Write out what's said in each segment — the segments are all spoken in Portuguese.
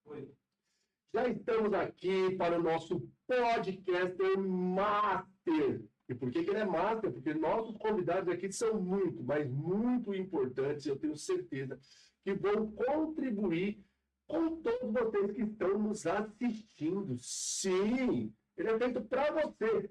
Oi. Já estamos aqui para o nosso Podcaster Master. E por que ele é Master? Porque nossos convidados aqui são muito, mas muito importantes. Eu tenho certeza que vão contribuir com todos vocês que estão nos assistindo. Sim, ele é feito para você.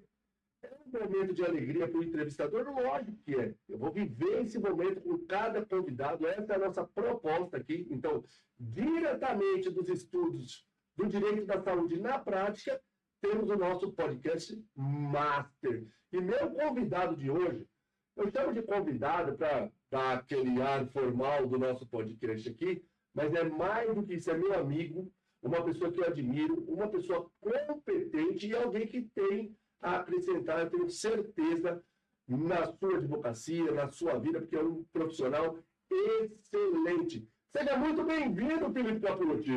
É um momento de alegria para o entrevistador? Lógico que é. Eu vou viver esse momento com cada convidado. Essa é a nossa proposta aqui. Então, diretamente dos estudos do direito da saúde na prática, temos o nosso podcast Master. E meu convidado de hoje, eu chamo de convidado para dar aquele ar formal do nosso podcast aqui, mas é mais do que isso, é meu amigo, uma pessoa que eu admiro, uma pessoa competente e alguém que tem a acrescentar, eu tenho certeza, na sua advocacia, na sua vida, porque é um profissional excelente. Seja muito bem-vindo, Felipe Capucci.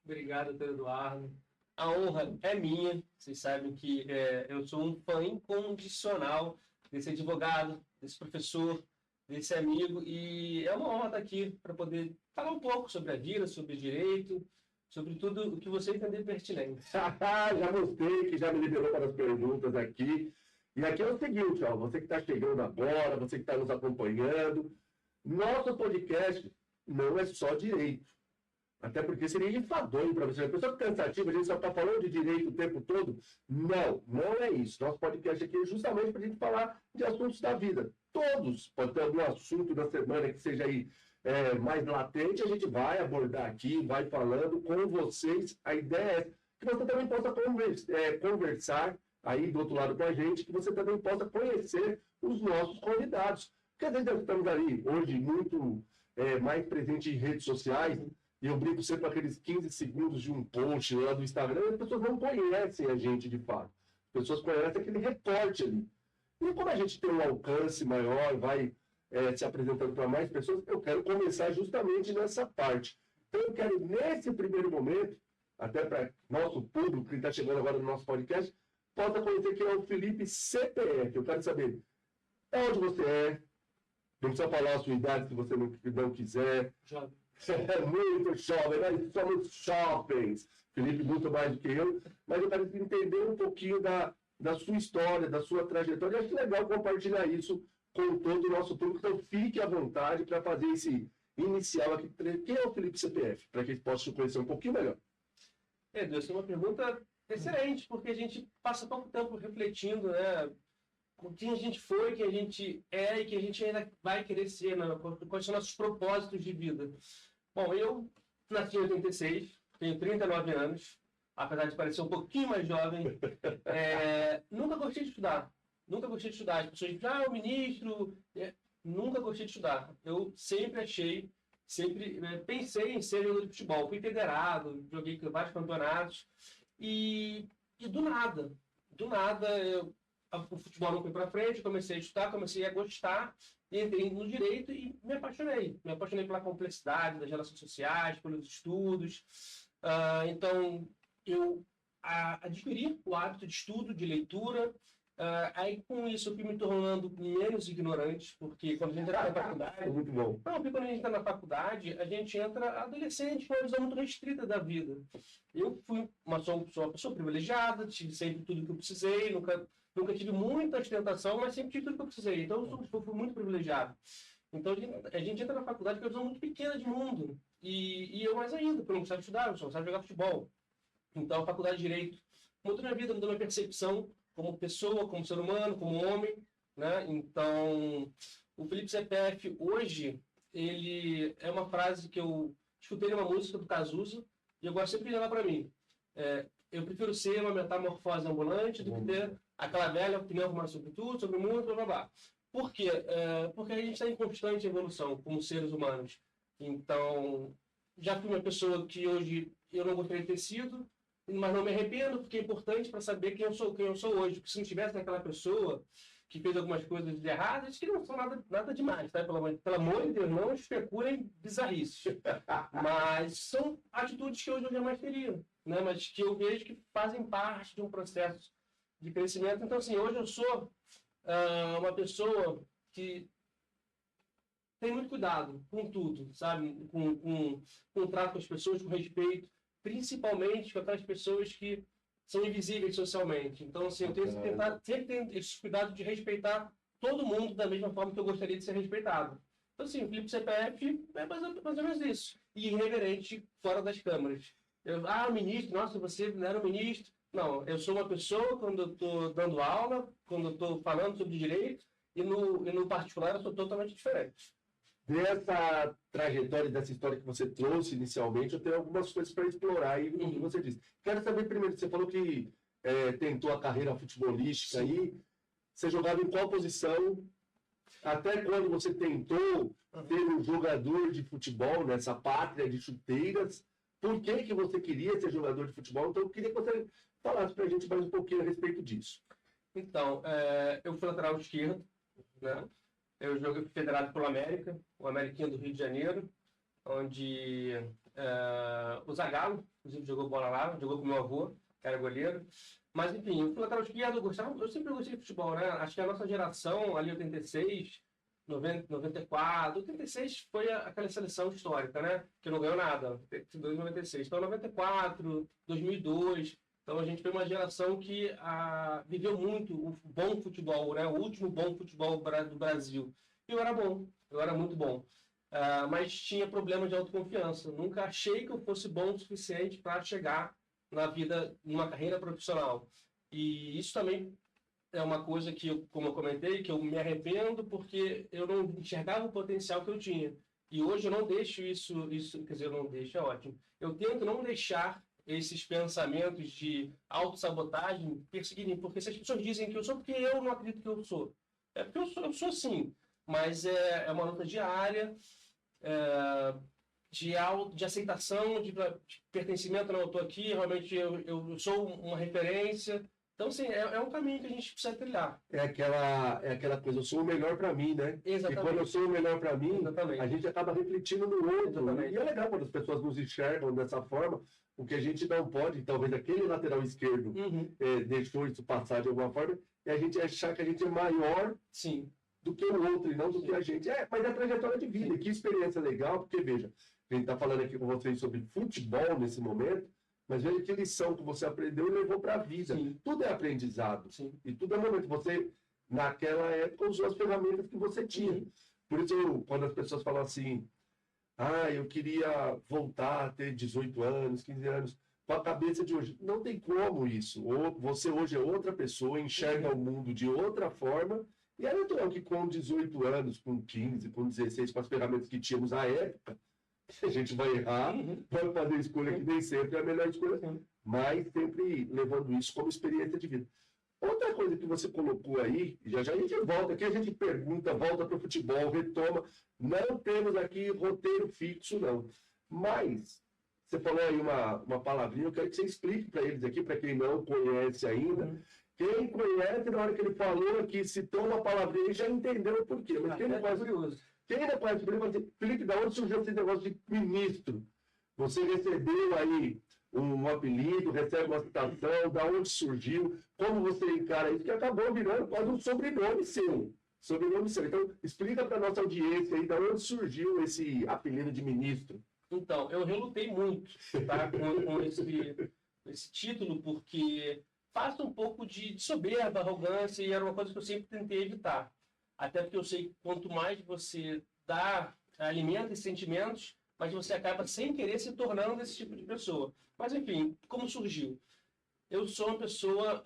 Obrigado, doutor Eduardo. A honra é minha. Vocês sabem que eu sou um fã incondicional desse advogado, desse professor, desse amigo, e é uma honra estar aqui para poder falar um pouco sobre a vida, sobre direito, sobre tudo o que você entender pertinente. Já gostei, que já me liberou para as perguntas aqui. E aqui é o seguinte, ó, você que está chegando agora, você que está nos acompanhando, nosso podcast não é só direito. Até porque seria enfadonho para você. A pessoa cansativa, a gente só está falando de direito o tempo todo. Não, não é isso. Nosso podcast aqui é justamente para a gente falar de assuntos da vida. Todos, pode ter algum assunto da semana que seja aí mais latente, a gente vai abordar aqui, vai falando com vocês. A ideia é que você também possa conversar aí do outro lado com a gente, que você também possa conhecer os nossos convidados. Porque às vezes nós estamos ali hoje muito mais presente em redes sociais, e eu brinco sempre com aqueles 15 segundos de um post lá do Instagram, e as pessoas não conhecem a gente de fato. As pessoas conhecem aquele recorte ali. E como a gente tem um alcance maior, vai se apresentando para mais pessoas, eu quero começar justamente nessa parte. Então eu quero, nesse primeiro momento, até para nosso público que está chegando agora no nosso podcast, possa conhecer quem é o Felipe CPF. Eu quero saber onde você é, não precisa falar a sua idade se você não quiser. Jovem. É muito jovem, nós somos jovens. Felipe, muito mais do que eu, mas eu quero entender um pouquinho da sua história, da sua trajetória. Eu acho legal compartilhar isso com todo o nosso público, então fique à vontade para fazer esse inicial aqui. Quem é o Felipe CPF? Para que a gente possa te conhecer um pouquinho melhor. Edu, essa é uma pergunta excelente, porque a gente passa pouco tempo refletindo, né? Com quem a gente foi, quem a gente é e quem a gente ainda vai querer ser, né? Quais são nossos propósitos de vida. Bom, eu nasci em 86, tenho 39 anos, apesar de parecer um pouquinho mais jovem. Nunca gostei de estudar. Nunca gostei de estudar. As pessoas dizem, o ministro... Nunca gostei de estudar. Eu sempre pensei em ser jogador de futebol. Fui federado, joguei vários campeonatos. E do nada, o futebol não foi para frente, eu comecei a estudar, comecei a gostar, entrei no direito e me apaixonei. Me apaixonei pela complexidade das relações sociais, pelos estudos. Então, eu adquiri o hábito de estudo, de leitura. Aí, com isso, eu fui me tornando menos ignorante, porque quando a gente entra na faculdade... Muito bom. Não, porque quando a gente entra na faculdade, a gente entra adolescente com uma visão muito restrita da vida. Eu sou uma pessoa privilegiada, tive sempre tudo que eu precisei, nunca tive muita ostentação, mas sempre tive tudo que eu precisei. Então, eu fui muito privilegiado. Então, a gente entra na faculdade com uma visão muito pequena de mundo. E eu mais ainda, porque eu não gostava de estudar, eu só gostava de jogar futebol. Então, a faculdade de Direito mudou minha vida, mudou minha percepção como pessoa, como ser humano, como homem, né? Então, o Felipe CPF, hoje, ele é uma frase que eu escutei numa música do Cazuza, e eu gosto sempre de levar para mim. Eu prefiro ser uma metamorfose ambulante do que ter aquela velha opinião formada sobre tudo, sobre o mundo, blá, blá, blá. Por quê? Porque a gente está em constante evolução como seres humanos. Então, já fui uma pessoa que hoje eu não gostaria de ter sido, mas não me arrependo, porque é importante para saber quem eu sou hoje. Porque se não tivesse aquela pessoa que fez algumas coisas de erradas, que não são nada demais, tá? Pelo amor de Deus, não especulem bizarrices. Mas são atitudes que hoje eu jamais teria, né? Mas que eu vejo que fazem parte de um processo de crescimento. Então, assim, hoje eu sou uma pessoa que tem muito cuidado com tudo, sabe? Com o trato com as pessoas, com respeito, principalmente com aquelas pessoas que são invisíveis socialmente. Então, assim, eu tenho que tentar, sempre tenho esse cuidado de respeitar todo mundo da mesma forma que eu gostaria de ser respeitado. Então, assim, o Felipe CPF é mais ou menos isso. E irreverente fora das câmeras. Ministro, nossa, você não era um ministro. Não, eu sou uma pessoa quando eu estou dando aula, quando eu estou falando sobre direito, e no particular eu sou totalmente diferente. Dessa trajetória, dessa história que você trouxe inicialmente, eu tenho algumas coisas para explorar aí, como você disse. Quero saber primeiro, você falou que tentou a carreira futebolística aí, você jogava em qual posição? Até quando você tentou ser um jogador de futebol nessa pátria de chuteiras? Por que você queria ser jogador de futebol? Então, eu queria que você falasse para a gente mais um pouquinho a respeito disso. Então, eu fui lateral esquerdo, né? Eu joguei federado pelo América, o Ameriquinho do Rio de Janeiro, onde o Zagallo, inclusive, jogou bola lá, jogou com meu avô, que era goleiro. Mas, enfim, eu fui lateral esquerdo, eu sempre gostei de futebol, né? Acho que a nossa geração, ali 86, 90, 94, 86 foi aquela seleção histórica, né? Que não ganhou nada, 96. Então, 94, 2002... Então, a gente foi uma geração que viveu muito o bom futebol, né? O último bom futebol do Brasil. E eu era muito bom. Mas tinha problema de autoconfiança. Nunca achei que eu fosse bom o suficiente para chegar na vida, numa carreira profissional. E isso também é uma coisa que, como eu comentei, que eu me arrependo porque eu não enxergava o potencial que eu tinha. E hoje eu não deixo isso quer dizer, eu não deixo, é ótimo. Eu tento não deixar esses pensamentos de autossabotagem perseguirem, porque se as pessoas dizem que eu sou, porque eu não acredito que eu sou. É porque eu sou sim, mas é uma luta diária, de aceitação, de pertencimento. Não, eu estou aqui, realmente eu sou uma referência. Então, assim, é um caminho que a gente precisa trilhar. É aquela coisa, eu sou o melhor para mim, né? Exatamente. E quando eu sou o melhor para mim, exatamente, a gente acaba refletindo no outro. Exatamente. E é legal quando as pessoas nos enxergam dessa forma, porque a gente não pode, talvez aquele lateral esquerdo deixou isso passar de alguma forma, e a gente achar que a gente é maior Sim. do que o outro, e não do que a gente. Mas é a trajetória de vida, que experiência legal, porque veja, a gente está falando aqui com vocês sobre futebol nesse momento, mas veja que lição que você aprendeu e levou para a vida. Sim. Tudo é aprendizado. Sim. E tudo é momento. Você, naquela época, usou as ferramentas que você tinha. Por isso, quando as pessoas falam assim, eu queria voltar a ter 18 anos, 15 anos, com a cabeça de hoje. Não tem como isso. Você hoje é outra pessoa, enxerga o mundo de outra forma, e é natural que com 18 anos, com 15, com 16, com as ferramentas que tínhamos à época, a gente vai errar, vai fazer escolha que nem sempre é a melhor escolha, mas sempre levando isso como experiência de vida. Outra coisa que você colocou aí, já a gente volta, aqui a gente pergunta, volta para o futebol, retoma, não temos aqui roteiro fixo, não. Mas, você falou aí uma palavrinha, eu quero que você explique para eles aqui, para quem não conhece ainda. Quem conhece, na hora que ele falou aqui, citou uma palavrinha, já entendeu o porquê. Mas quem não conhece, Felipe, da onde surgiu esse negócio de ministro? Você recebeu aí um apelido, recebe uma citação, da onde surgiu, como você encara isso, que acabou virando quase um sobrenome seu. Então, explica para a nossa audiência aí, da onde surgiu esse apelido de ministro. Então, eu relutei muito, tá, com esse título, porque passa um pouco de soberba, arrogância, e era uma coisa que eu sempre tentei evitar. Até porque eu sei que quanto mais você alimenta esses sentimentos, mas você acaba sem querer se tornando esse tipo de pessoa. Mas, enfim, como surgiu? Eu sou uma pessoa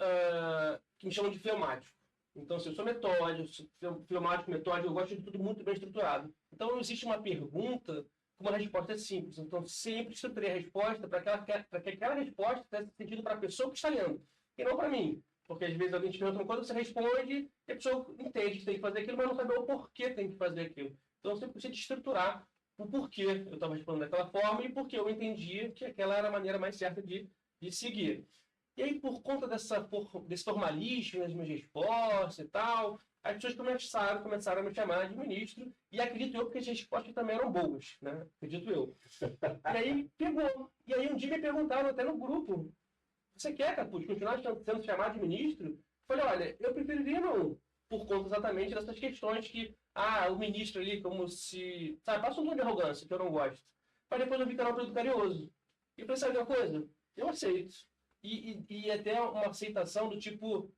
que me chamam de fleumático. Então, assim, eu sou metódico, metódico, eu gosto de tudo muito bem estruturado. Então, não existe uma pergunta com uma resposta simples. Então, sempre estruturei a resposta para que aquela resposta tenha sentido para a pessoa que está lendo, e não para mim. Porque, às vezes, alguém te pergunta uma coisa, você responde, e a pessoa entende que tem que fazer aquilo, mas não sabe o porquê tem que fazer aquilo. Então, eu sempre preciso estruturar o porquê eu estava respondendo daquela forma e porque eu entendia que aquela era a maneira mais certa de seguir. E aí, por conta desse formalismo nas minhas respostas e tal, as pessoas começaram a me chamar de ministro, e acredito eu porque as respostas também eram boas, né? Acredito eu. E aí, pegou. E aí, um dia me perguntaram até no grupo, você quer, Capuz, continuar sendo chamado de ministro? Eu falei, olha, eu preferiria não. por conta exatamente dessas questões que, o ministro ali, como se, sabe, passa um tom de arrogância, que eu não gosto. Mas depois eu vi que era um período carinhoso. E eu falei, sabe uma coisa? Eu aceito. E até uma aceitação do tipo,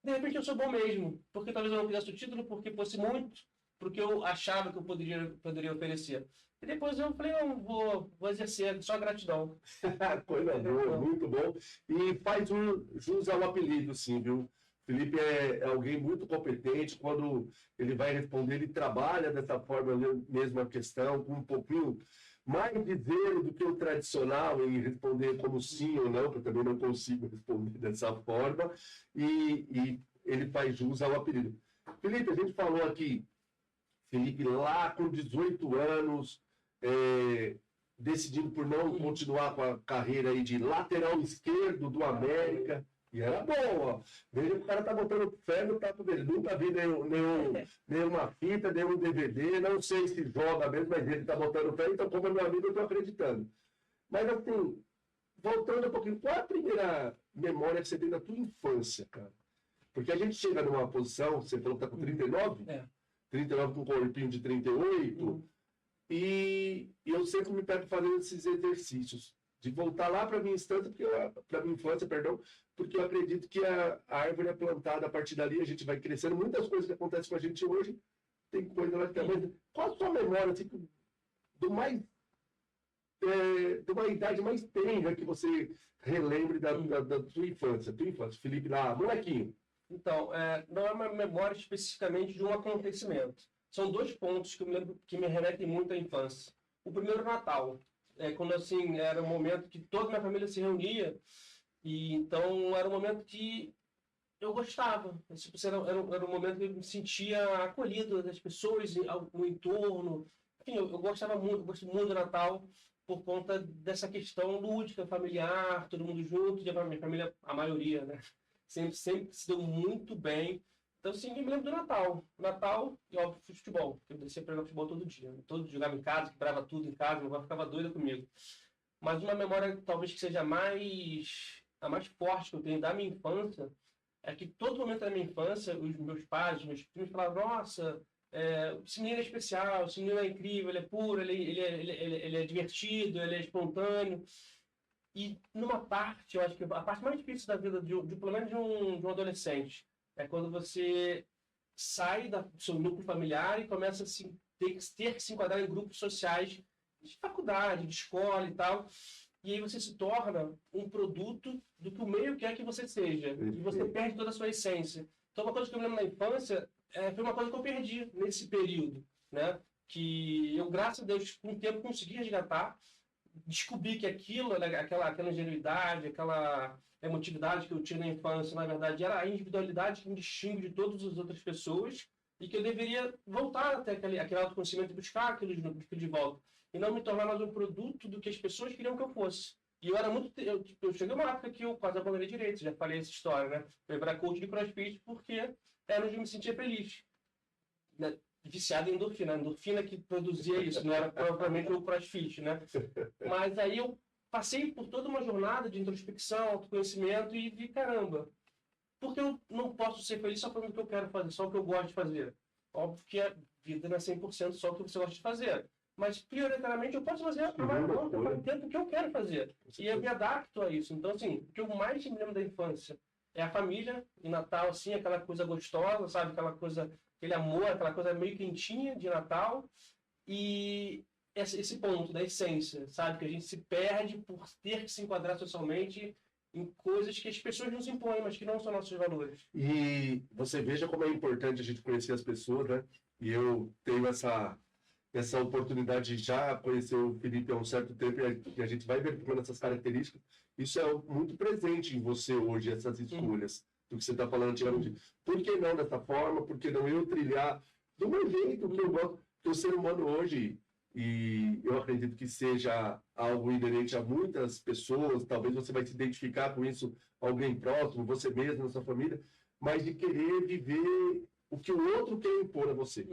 de repente eu sou bom mesmo, porque talvez eu não quisesse o título, porque fosse muito, porque eu achava que eu poderia oferecer. E depois eu falei, não, vou exercer, só gratidão. Coisa boa, muito bom. E faz jus ao apelido, sim, viu? Felipe é alguém muito competente. Quando ele vai responder, ele trabalha dessa forma mesmo a questão, com um pouquinho mais de zelo do que o tradicional em responder como sim ou não, que eu também não consigo responder dessa forma. E ele faz jus ao apelido. Felipe, a gente falou aqui, Felipe lá com 18 anos, decidindo por não continuar com a carreira aí de lateral esquerdo do América. E era bom, ó. Veja que o cara tá botando fé no taco dele. Nunca vi nenhuma fita, nenhum DVD. Não sei se joga mesmo, mas ele tá botando fé. Então, como é meu amigo, eu tô acreditando. Mas, assim, voltando um pouquinho, qual é a primeira memória que você tem da tua infância, cara? Porque a gente chega numa posição, você falou que tá com 39? 39 com um corpinho de 38. E eu sempre me pego fazendo esses exercícios de voltar lá para minha instância, para minha infância, perdão, porque eu acredito que a árvore é plantada a partir dali, a gente vai crescendo. Muitas coisas que acontecem com a gente hoje, tem coisa lá que também. Qual a sua memória, assim, de uma idade mais tenra que você relembre da sua infância? Felipe lá, molequinho. Então, não é uma memória especificamente de um acontecimento. São dois pontos que eu me lembro que me remetem muito à infância. O primeiro, Natal. Quando, assim, era um momento que toda a minha família se reunia. E então, era um momento que eu gostava. Tipo, era um momento que eu me sentia acolhido das pessoas no entorno. Enfim, eu gostava muito, eu gosto muito do Natal por conta dessa questão lúdica, familiar, todo mundo junto. E a minha família, a maioria, né? Sempre se deu muito bem. Então, assim, eu me lembro do Natal. Natal e, óbvio, futebol. Eu descia para jogar futebol todo dia. Todo dia jogava em casa, quebrava tudo em casa, meu avó ficava doida comigo. Mas uma memória, talvez, que seja a mais forte que eu tenho da minha infância, é que todo momento da minha infância, os meus pais, os meus primos falavam, nossa, esse menino é especial, esse menino é incrível, ele é puro, ele é divertido, ele é espontâneo. E numa parte, eu acho que a parte mais difícil da vida, pelo menos de um adolescente, é quando você sai do seu núcleo familiar e começa a ter que se enquadrar em grupos sociais de faculdade, de escola e tal. E aí você se torna um produto do que o meio quer que você seja. E você perde toda a sua essência. Então, uma coisa que eu me lembro na infância foi uma coisa que eu perdi nesse período, né? Que eu, graças a Deus, com o tempo consegui resgatar. Descobri que aquilo, aquela ingenuidade, aquela emotividade que eu tinha na infância, na verdade, era a individualidade que me distingue de todas as outras pessoas e que eu deveria voltar até aquele autoconhecimento e buscar aquilo de volta. E não me tornar mais um produto do que as pessoas queriam que eu fosse. E eu era muito... Eu cheguei uma época que eu quase abandonei direito, já falei essa história, né? Eu ia para coach de crossfit porque era onde eu me sentia feliz. Né? Viciado em endorfina. A endorfina que produzia isso, não era propriamente o crossfit, né? Mas aí eu passei por toda uma jornada de introspecção, autoconhecimento e vi, caramba, por que eu não posso ser feliz só fazendo o que eu quero fazer, só o que eu gosto de fazer? Óbvio que a vida não é 100% só o que você gosta de fazer. Mas, prioritariamente, eu posso fazer o tempo que eu quero fazer. E eu me adapto a isso. Então, assim, o que eu mais me lembro da infância é a família, e Natal, assim, aquela coisa gostosa, sabe? Aquela coisa, aquele amor, aquela coisa meio quentinha de Natal. E esse ponto da essência, sabe? Que a gente se perde por ter que se enquadrar socialmente em coisas que as pessoas nos impõem, mas que não são nossos valores. E você veja como é importante a gente conhecer as pessoas, né? E eu tenho essa oportunidade de já conhecer o Felipe há um certo tempo e a gente vai verificando essas características. Isso é muito presente em você hoje, essas escolhas do que você está falando antigamente. Por que não dessa forma? Por que não eu trilhar do meu jeito que eu gosto? Porque o ser humano hoje, e eu acredito que seja algo inerente a muitas pessoas, talvez você vai se identificar com isso, alguém próximo, você mesmo, na sua família, mas de querer viver o que o outro quer impor a você.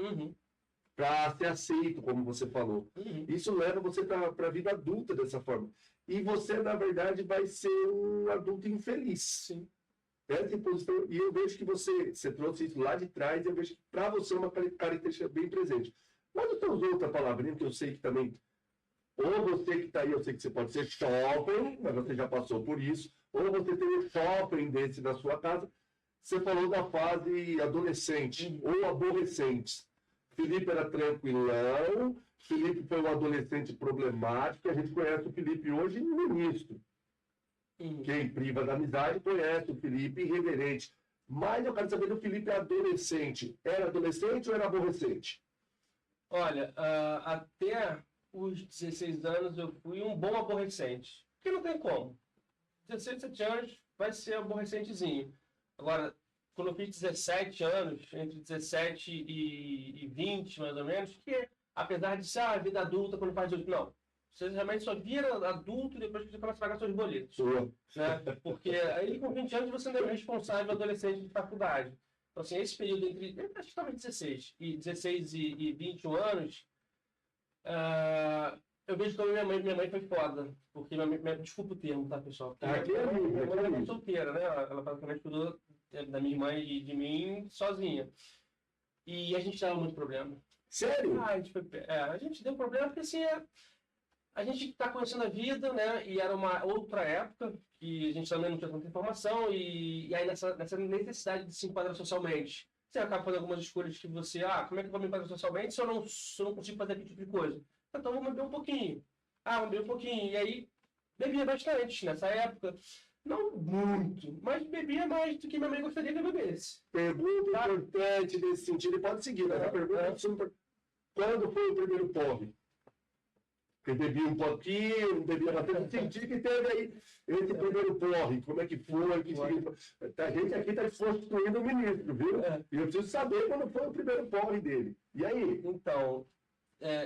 Para ser aceito, como você falou. Isso leva você para a vida adulta dessa forma. E você, na verdade, vai ser um adulto infeliz. Sim. Essa imposição, e eu vejo que você trouxe isso lá de trás, eu vejo que para você é uma característica bem presente. Mas você usou outra palavrinha que eu sei que também, ou você que está aí, eu sei que você pode ser shopping, mas você já passou por isso, ou você tem um shopping desse na sua casa. Você falou da fase adolescente ou aborrecente. Felipe era tranquilão, Felipe foi um adolescente problemático, a gente conhece o Felipe hoje ministro. Quem priva da amizade conhece o Felipe irreverente. Mas eu quero saber do Felipe adolescente. Era adolescente ou era aborrecente? Olha, até os 16 anos eu fui um bom aborrecente. Porque não tem como. 16, 17 anos vai ser aborrecentezinho. Agora, quando eu fiz 17 anos, entre 17 e 20, mais ou menos, que apesar de ser a vida adulta, quando faz 18, não. Você realmente só vira adulto depois que você começa a pagar seus boletos. Né? Porque aí com 20 anos você ainda é responsável adolescente de faculdade. Então, assim, esse período entre, acho que estava 16 e 21 anos, eu vejo como minha mãe foi foda. Porque desculpa o termo, tá, pessoal? Porque minha mãe é solteira, né? Ela praticamente cuidou da minha irmã e de mim sozinha. E a gente dava muito problema. Sério? A gente deu problema porque, assim, a gente está conhecendo a vida, né? E era uma outra época que a gente também não tinha tanta informação e aí nessa necessidade de se enquadrar socialmente. Você acaba fazendo algumas escolhas que você, como é que eu vou me enquadrar socialmente se eu não consigo fazer aquele tipo de coisa? Então vou beber um pouquinho. Vou beber um pouquinho. E aí, bebia bastante nessa época. Não muito, mas bebia mais do que minha mãe gostaria que eu bebesse. Pergunta importante nesse sentido, e pode seguir, mas a pergunta é sobre quando foi o primeiro porre? Porque bebia um pouquinho, bebia bastante, senti que teve aí esse primeiro porre, como é que foi, a gente aqui está construindo o ministro, viu? E eu preciso saber quando foi o primeiro porre dele. E aí? Então,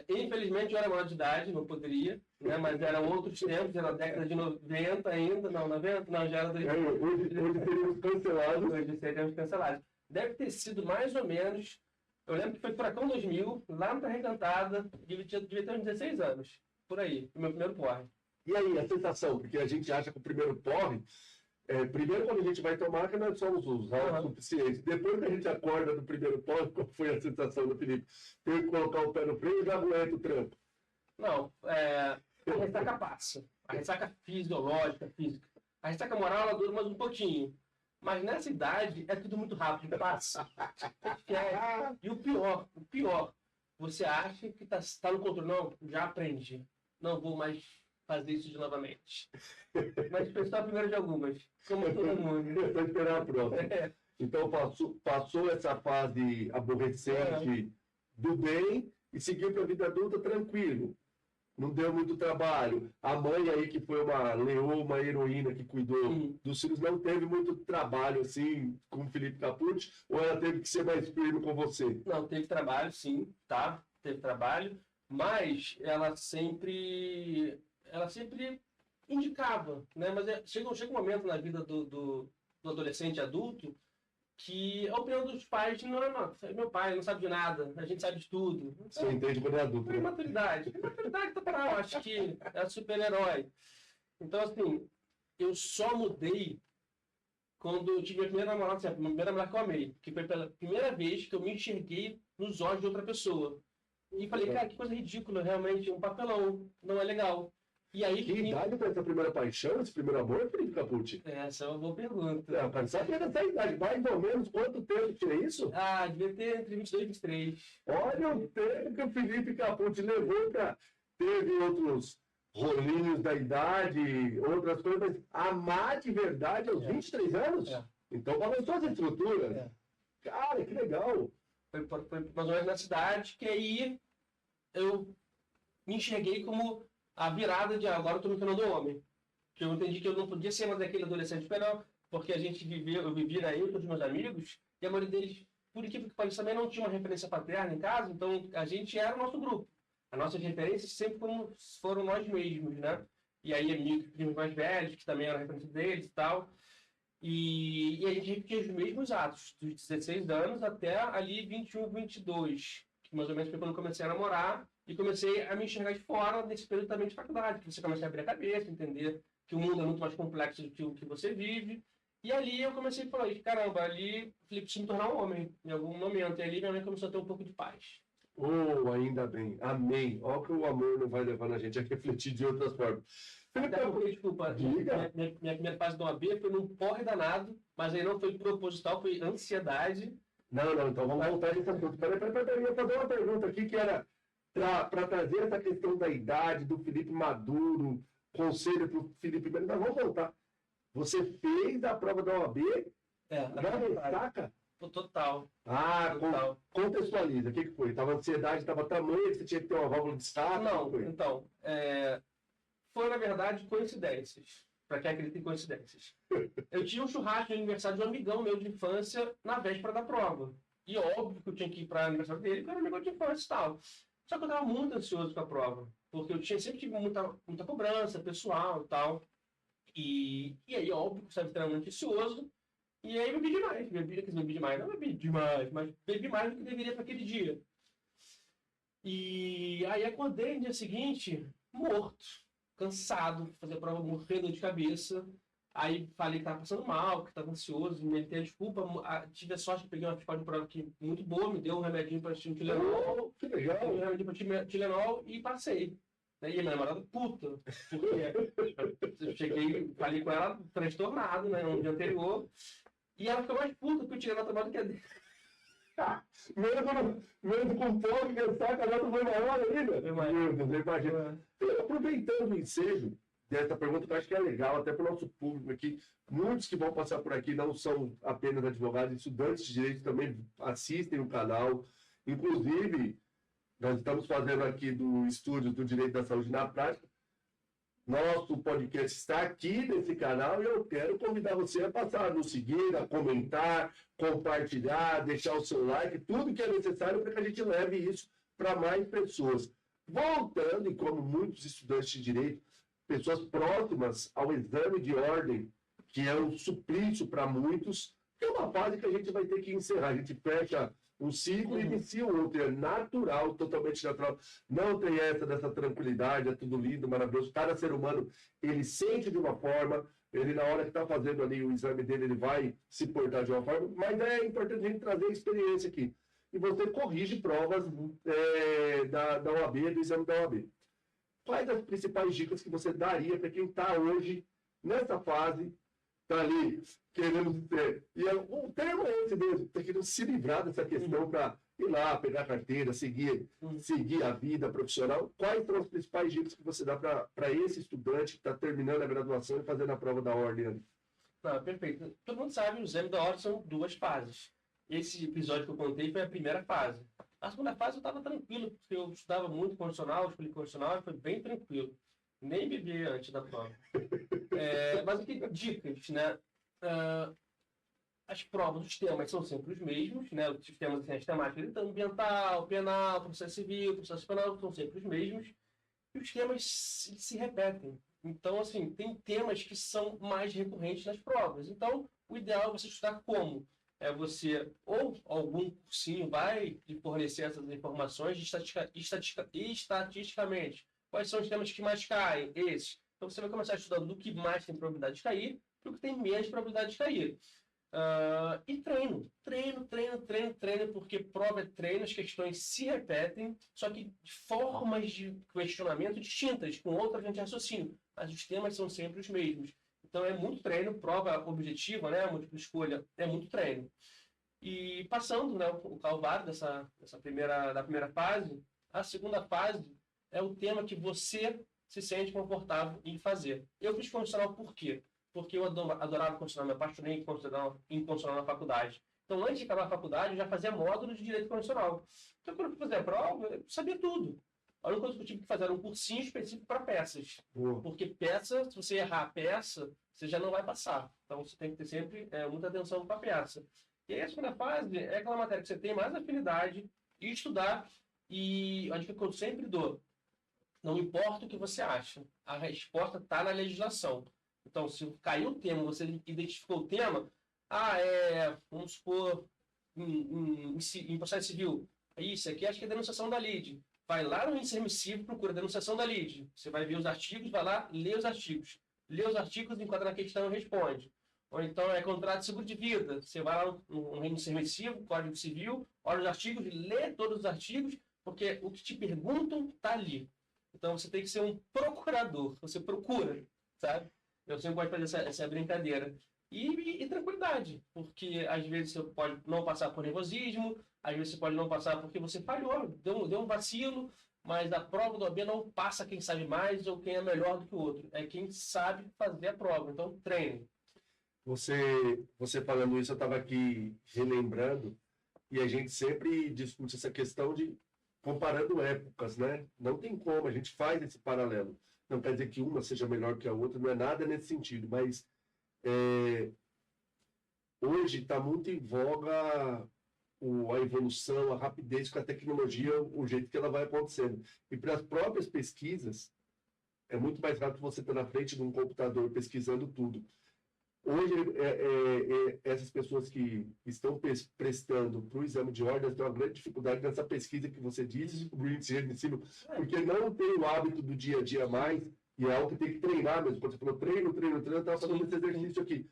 infelizmente eu era maior de idade, não poderia, né? Mas eram outros tempos, era a década de 90 ainda, não, 90? Não, já era 2000. Hoje seríamos cancelados. Hoje seríamos cancelados. Deve ter sido mais ou menos, eu lembro que foi Furacão 2000, lá no Terra Encantada, devia ter uns 16 anos, por aí, o meu primeiro porre. E aí, a sensação? Porque a gente acha que o primeiro porre, primeiro quando a gente vai tomar, que nós somos os autossuficientes. Depois que a gente acorda do primeiro porre, qual foi a sensação do Felipe? Tem que colocar o pé no freio e já aguenta o trampo. Não, a ressaca passa. A ressaca fisiológica, física. A ressaca moral, ela dura mais um pouquinho. Mas nessa idade, é tudo muito rápido, passa. E o pior, você acha que tá no controle. Não, já aprendi. Não vou mais fazer isso de novamente. Mas pensar primeiro de algumas, como todo mundo. Vou esperar a próxima. Então passou essa fase aborrecente do bem e seguiu para a vida adulta tranquilo. Não deu muito trabalho. A mãe aí, que foi uma leoa, uma heroína que cuidou dos filhos, não teve muito trabalho, assim, com o Felipe Capucci, ou ela teve que ser mais firme com você? Não, teve trabalho, sim, tá? Teve trabalho, mas ela sempre indicava, né? Mas chega um momento na vida do adolescente adulto que a opinião dos pais não, meu pai não sabe de nada, a gente sabe de tudo. Então, você entende quando é adulto. É maturidade tá para lá, acho que é super-herói. Então, assim, eu só mudei quando eu tive a primeira namorada, assim, a primeira mulher que eu amei, que foi pela primeira vez que eu me enxerguei nos olhos de outra pessoa. E falei, cara, que coisa ridícula, realmente, um papelão, não é legal. E aí, que idade foi essa primeira paixão, esse primeiro amor, Felipe Capucci? Essa é uma boa pergunta. Eu quero saber dessa idade, mais ou menos quanto tempo tinha isso? Devia ter entre 22 e 23. Olha o tempo que o Felipe Capucci levou para... Teve outros rolinhos da idade, outras coisas, mas amar de verdade aos 23 anos? Então balançou as estruturas. Cara, que legal. Foi mais ou menos na cidade, que aí eu me enxerguei como a virada de agora eu estou me tornando homem. Que eu entendi que eu não podia ser mais aquele adolescente penal, porque eu vivia aí com os meus amigos, e a maioria deles, por incrível que pareça, também não tinha uma referência paterna em casa, então a gente era o nosso grupo. As nossas referências sempre foram nós mesmos, né? E aí amigos, primos mais velhos, que também eram referência deles e tal. E a gente repetia os mesmos atos, dos 16 anos até ali 21, 22, que mais ou menos foi quando eu comecei a namorar e comecei a me enxergar de fora nesse período também de faculdade, que você começa a abrir a cabeça, entender que o mundo é muito mais complexo do que o que você vive. E ali eu comecei a falar, caramba, ali falei, preciso me tornar um homem em algum momento. E ali minha mãe começou a ter um pouco de paz. Oh, ainda bem. Amém. Olha que o amor não vai levando a gente a refletir de outras formas. Felipe, Até porque, desculpa, diga. minha primeira fase do OAB foi num porre danado, mas aí não foi proposital, foi ansiedade. Não, então vamos voltar nesse assunto. Peraí, eu ia fazer uma pergunta aqui que era para trazer essa questão da idade, do Felipe maduro, conselho para o Felipe, mas vamos voltar. Você fez a prova da OAB na ressaca? Total. Total. Contextualiza, o que foi? A ansiedade estava tamanha que você tinha que ter uma válvula de escape? Não, então, foi na verdade coincidências, para quem acredita em coincidências. Eu tinha um churrasco de aniversário de um amigão meu de infância na véspera da prova. E óbvio que eu tinha que ir para o aniversário dele, porque era um amigão de infância e tal. Só que eu estava muito ansioso com a prova, porque eu sempre tive muita cobrança pessoal e tal. E aí, óbvio que eu estava extremamente ansioso. E aí bebi demais. Não bebi demais, mas bebi mais do que deveria para aquele dia. E aí acordei no dia seguinte, morto, cansado, fazer a prova morrendo de cabeça. Aí falei que estava passando mal, que estava ansioso, inventei a desculpa. Tive a sorte de pegar uma fiscal de prova aqui muito boa, me deu um remedinho para Tilenol. Que legal! Um remedinho para Tilenol e passei. E a minha namorada, puta, porque eu cheguei, falei com ela transtornado, né, no dia anterior. E ela ficou mais puta porque eu tirei a nota maior do que a dele. Mesmo com pouco, cansado, a nota foi maior ainda. Meu Deus, eu imagino. Aproveitando o ensejo dessa pergunta, que eu acho que é legal, até para o nosso público aqui, muitos que vão passar por aqui não são apenas advogados, estudantes de direito também assistem o canal. Inclusive, nós estamos fazendo aqui do estúdio do Direito da Saúde na Prática. Nosso podcast está aqui nesse canal e eu quero convidar você a passar a nos seguir, a comentar, compartilhar, deixar o seu like, tudo que é necessário para que a gente leve isso para mais pessoas. Voltando, e como muitos estudantes de direito, pessoas próximas ao exame de ordem, que é um suplício para muitos, que é uma fase que a gente vai ter que encerrar. A gente fecha um ciclo e inicia o outro. É natural, totalmente natural. Não tem dessa tranquilidade, é tudo lindo, maravilhoso. Cada ser humano, ele sente de uma forma, ele na hora que está fazendo ali o exame dele, ele vai se portar de uma forma, mas é importante a gente trazer a experiência aqui. E você corrige provas da OAB, do exame da OAB. Quais as principais dicas que você daria para quem está hoje, nessa fase, está ali querendo ser. E o termo é esse mesmo, está querendo se livrar dessa questão para ir lá, pegar a carteira, seguir a vida profissional. Quais são as principais dicas que você dá para esse estudante que está terminando a graduação e fazendo a prova da ordem? Não, perfeito. Todo mundo sabe, o exame da ordem são 2 fases. Esse episódio que eu contei foi a primeira fase. A segunda fase eu estava tranquilo, porque eu estudava muito constitucional, escolhi constitucional, e foi bem tranquilo. Nem bebi antes da prova. Mas aqui, dicas, né? As provas, os temas são sempre os mesmos, né? Os temas, assim, as temáticas ambiental, penal, processo civil, processo penal, são sempre os mesmos. E os temas se repetem. Então, assim, tem temas que são mais recorrentes nas provas. Então, o ideal é você estudar como? Você, ou algum cursinho vai lhe fornecer essas informações estatisticamente. Quais são os temas que mais caem? Esses. Então, você vai começar estudando do que mais tem probabilidade de cair para o que tem menos probabilidade de cair. E treino, porque prova é treino, as questões se repetem, só que de formas de questionamento distintas, com outra gente de raciocínio, mas os temas são sempre os mesmos. Então é muito treino, prova objetiva, né, múltipla escolha, é muito treino. E passando, né, o calvário da primeira fase, a segunda fase é o tema que você se sente confortável em fazer. Eu fiz constitucional por quê? Porque eu adorava constitucional, me apaixonei em constitucional na faculdade. Então, antes de acabar a faculdade, eu já fazia módulo de direito constitucional. Então, quando eu fui fazer a prova, eu sabia tudo. A única coisa que eu tive que fazer era um cursinho específico para peças. Porque peça, se você errar a peça, você já não vai passar. Então, você tem que ter sempre muita atenção para a peça. E aí, a segunda fase é aquela matéria que você tem mais afinidade e estudar. E a dica que eu sempre dou, não importa o que você acha, a resposta está na legislação. Então, se caiu o tema, você identificou o tema, vamos supor, em processo civil, isso aqui acho que é denunciação da lide. Vai lá no índice remissivo, procura denunciação da lide. Você vai ver os artigos, vai lá, lê os artigos. Lê os artigos, enquadra na questão e responde. Ou então é contrato de seguro de vida. Você vai lá no reino servicivo, Código Civil, olha os artigos, lê todos os artigos, porque o que te perguntam está ali. Então você tem que ser um procurador. Você procura, sabe? Eu sempre gosto de fazer essa brincadeira. E tranquilidade, porque às vezes você pode não passar por nervosismo, às vezes você pode não passar porque você falhou, deu um vacilo, mas a prova do OAB não passa quem sabe mais ou quem é melhor do que o outro. É quem sabe fazer a prova. Então, treine. Você falando isso, eu estava aqui relembrando, e a gente sempre discute essa questão de comparando épocas, né? Não tem como, a gente faz esse paralelo. Não quer dizer que uma seja melhor que a outra, não é nada nesse sentido, mas hoje está muito em voga a evolução, a rapidez com a tecnologia, o jeito que ela vai acontecendo. E para as próprias pesquisas, é muito mais rápido você estar na frente de um computador pesquisando tudo. Hoje, essas pessoas que estão prestando para o exame de ordem têm uma grande dificuldade nessa pesquisa que você disse, o índice de ensino, porque não tem o hábito do dia a dia mais, e é algo que tem que treinar mesmo. Quando você falou treino, eu estava fazendo esse exercício aqui.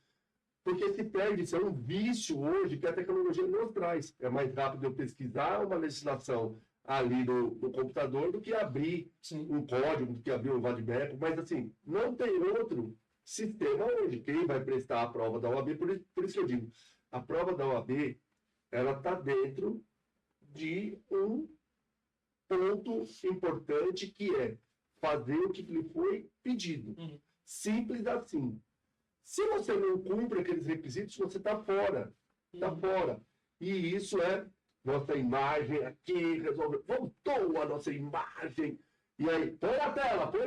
Porque se perde, isso é um vício hoje que a tecnologia nos traz. É mais rápido eu pesquisar uma legislação ali no computador do que abrir um código, do que abrir um vademecum, mas assim, não tem outro sistema hoje. Quem vai prestar a prova da OAB, por isso que eu digo, a prova da OAB, ela está dentro de um ponto importante que é fazer o que lhe foi pedido. Simples assim. Se você não cumpre aqueles requisitos, você está fora. Está fora. E isso é nossa imagem aqui, resolveu. Voltou a nossa imagem. E aí, põe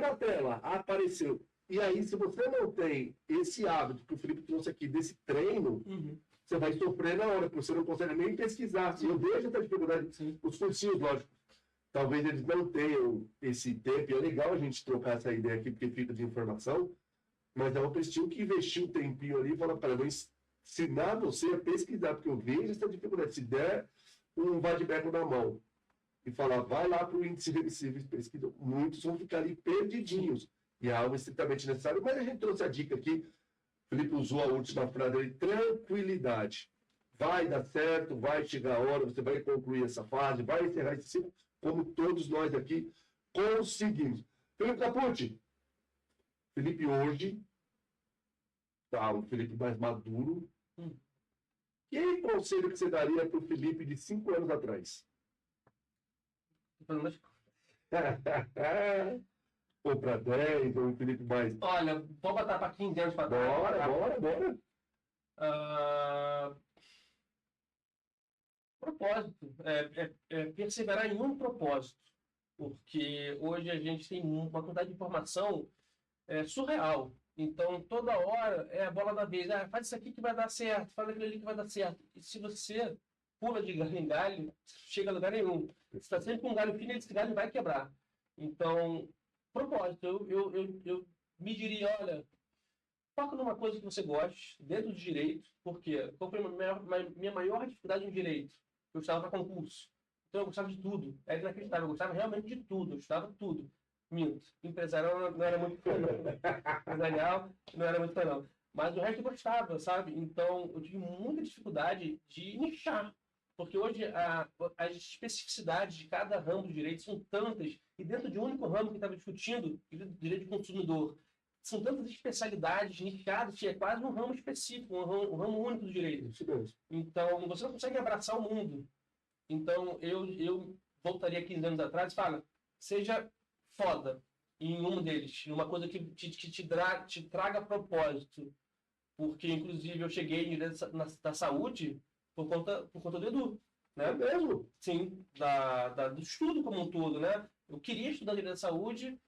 na tela. Apareceu. E aí, se você não tem esse hábito que o Felipe trouxe aqui, desse treino, você vai sofrer na hora, porque você não consegue nem pesquisar. Eu vejo essa dificuldade. Os cursinhos, lógico, talvez eles não tenham esse tempo. E é legal a gente trocar essa ideia aqui, porque fica de informação. Mas é uma pessoa que investiu um tempinho ali e falou, cara, eu vou ensinar você a pesquisar, porque eu vejo essa dificuldade. Se der um vademecum na mão e falar, vai lá para o índice remissível e pesquisa, muitos vão ficar ali perdidinhos. E é algo estritamente necessário. Mas a gente trouxe a dica aqui, o Felipe usou a última frase ali, tranquilidade. Vai dar certo, vai chegar a hora, você vai concluir essa fase, vai encerrar esse ciclo, como todos nós aqui conseguimos. Felipe Capucci, Felipe hoje, tá, um Felipe mais maduro. Que conselho que você daria para o Felipe de 5 anos atrás? Ou para 10, ou um Felipe mais... Olha, vou botar para 15 anos para trás. Bora. Propósito. Perseverar em um propósito. Porque hoje a gente tem uma quantidade de informação surreal. Então, toda hora é a bola da vez. Faz isso aqui que vai dar certo, faz aquilo ali que vai dar certo. E se você pula de galho em galho, chega a lugar nenhum. Você está sempre com um galho fino e esse galho vai quebrar. Então, propósito. Eu me diria, olha, foca numa coisa que você goste, dentro do direito. Porque qual foi a minha maior dificuldade no direito? Eu estava para concurso. Então, eu gostava de tudo. Era inacreditável. Eu gostava realmente de tudo. Eu estudava tudo. Minto. Empresarial não era muito fã, não. Empresarial não era muito fã, não. Mas o resto eu gostava, sabe? Então, eu tive muita dificuldade de nichar. Porque hoje as especificidades de cada ramo do direito são tantas, e dentro de um único ramo que estava discutindo, direito do consumidor, são tantas especialidades nichadas que é quase um ramo específico, um ramo único do direito. Então, você não consegue abraçar o mundo. Então, eu voltaria 15 anos atrás e falo, seja foda em um deles, numa coisa que te traga propósito. Porque, inclusive, eu cheguei em direito da saúde por conta do Edu. Né? É mesmo? Sim, do estudo como um todo, né? Eu queria estudar direito da saúde,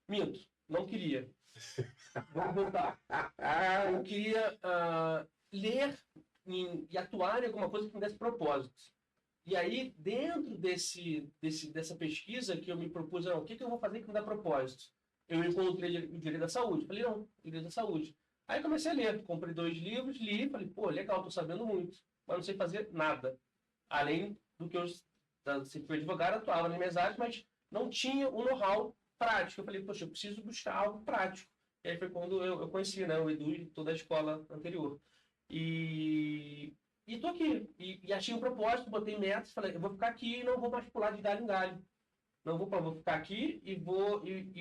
minto, não queria. Vamos voltar. Eu queria ler e atuar em alguma coisa que me desse propósito. E aí, dentro dessa pesquisa que eu me propus, o que eu vou fazer que me dá propósito? Eu encontrei o direito da saúde. Falei, não, direito da saúde. Aí comecei a ler, comprei 2 livros, li, falei, pô, legal, estou sabendo muito, mas não sei fazer nada. Além do que eu sempre fui advogado, atuava nas minhas áreas, mas não tinha o know-how prático. Eu falei, poxa, eu preciso buscar algo prático. E aí foi quando eu conheci, né, o Edu e toda a escola anterior. E tô aqui. E achei um propósito, botei metas, falei, eu vou ficar aqui e não vou mais pular de galho em galho. Não vou ficar aqui e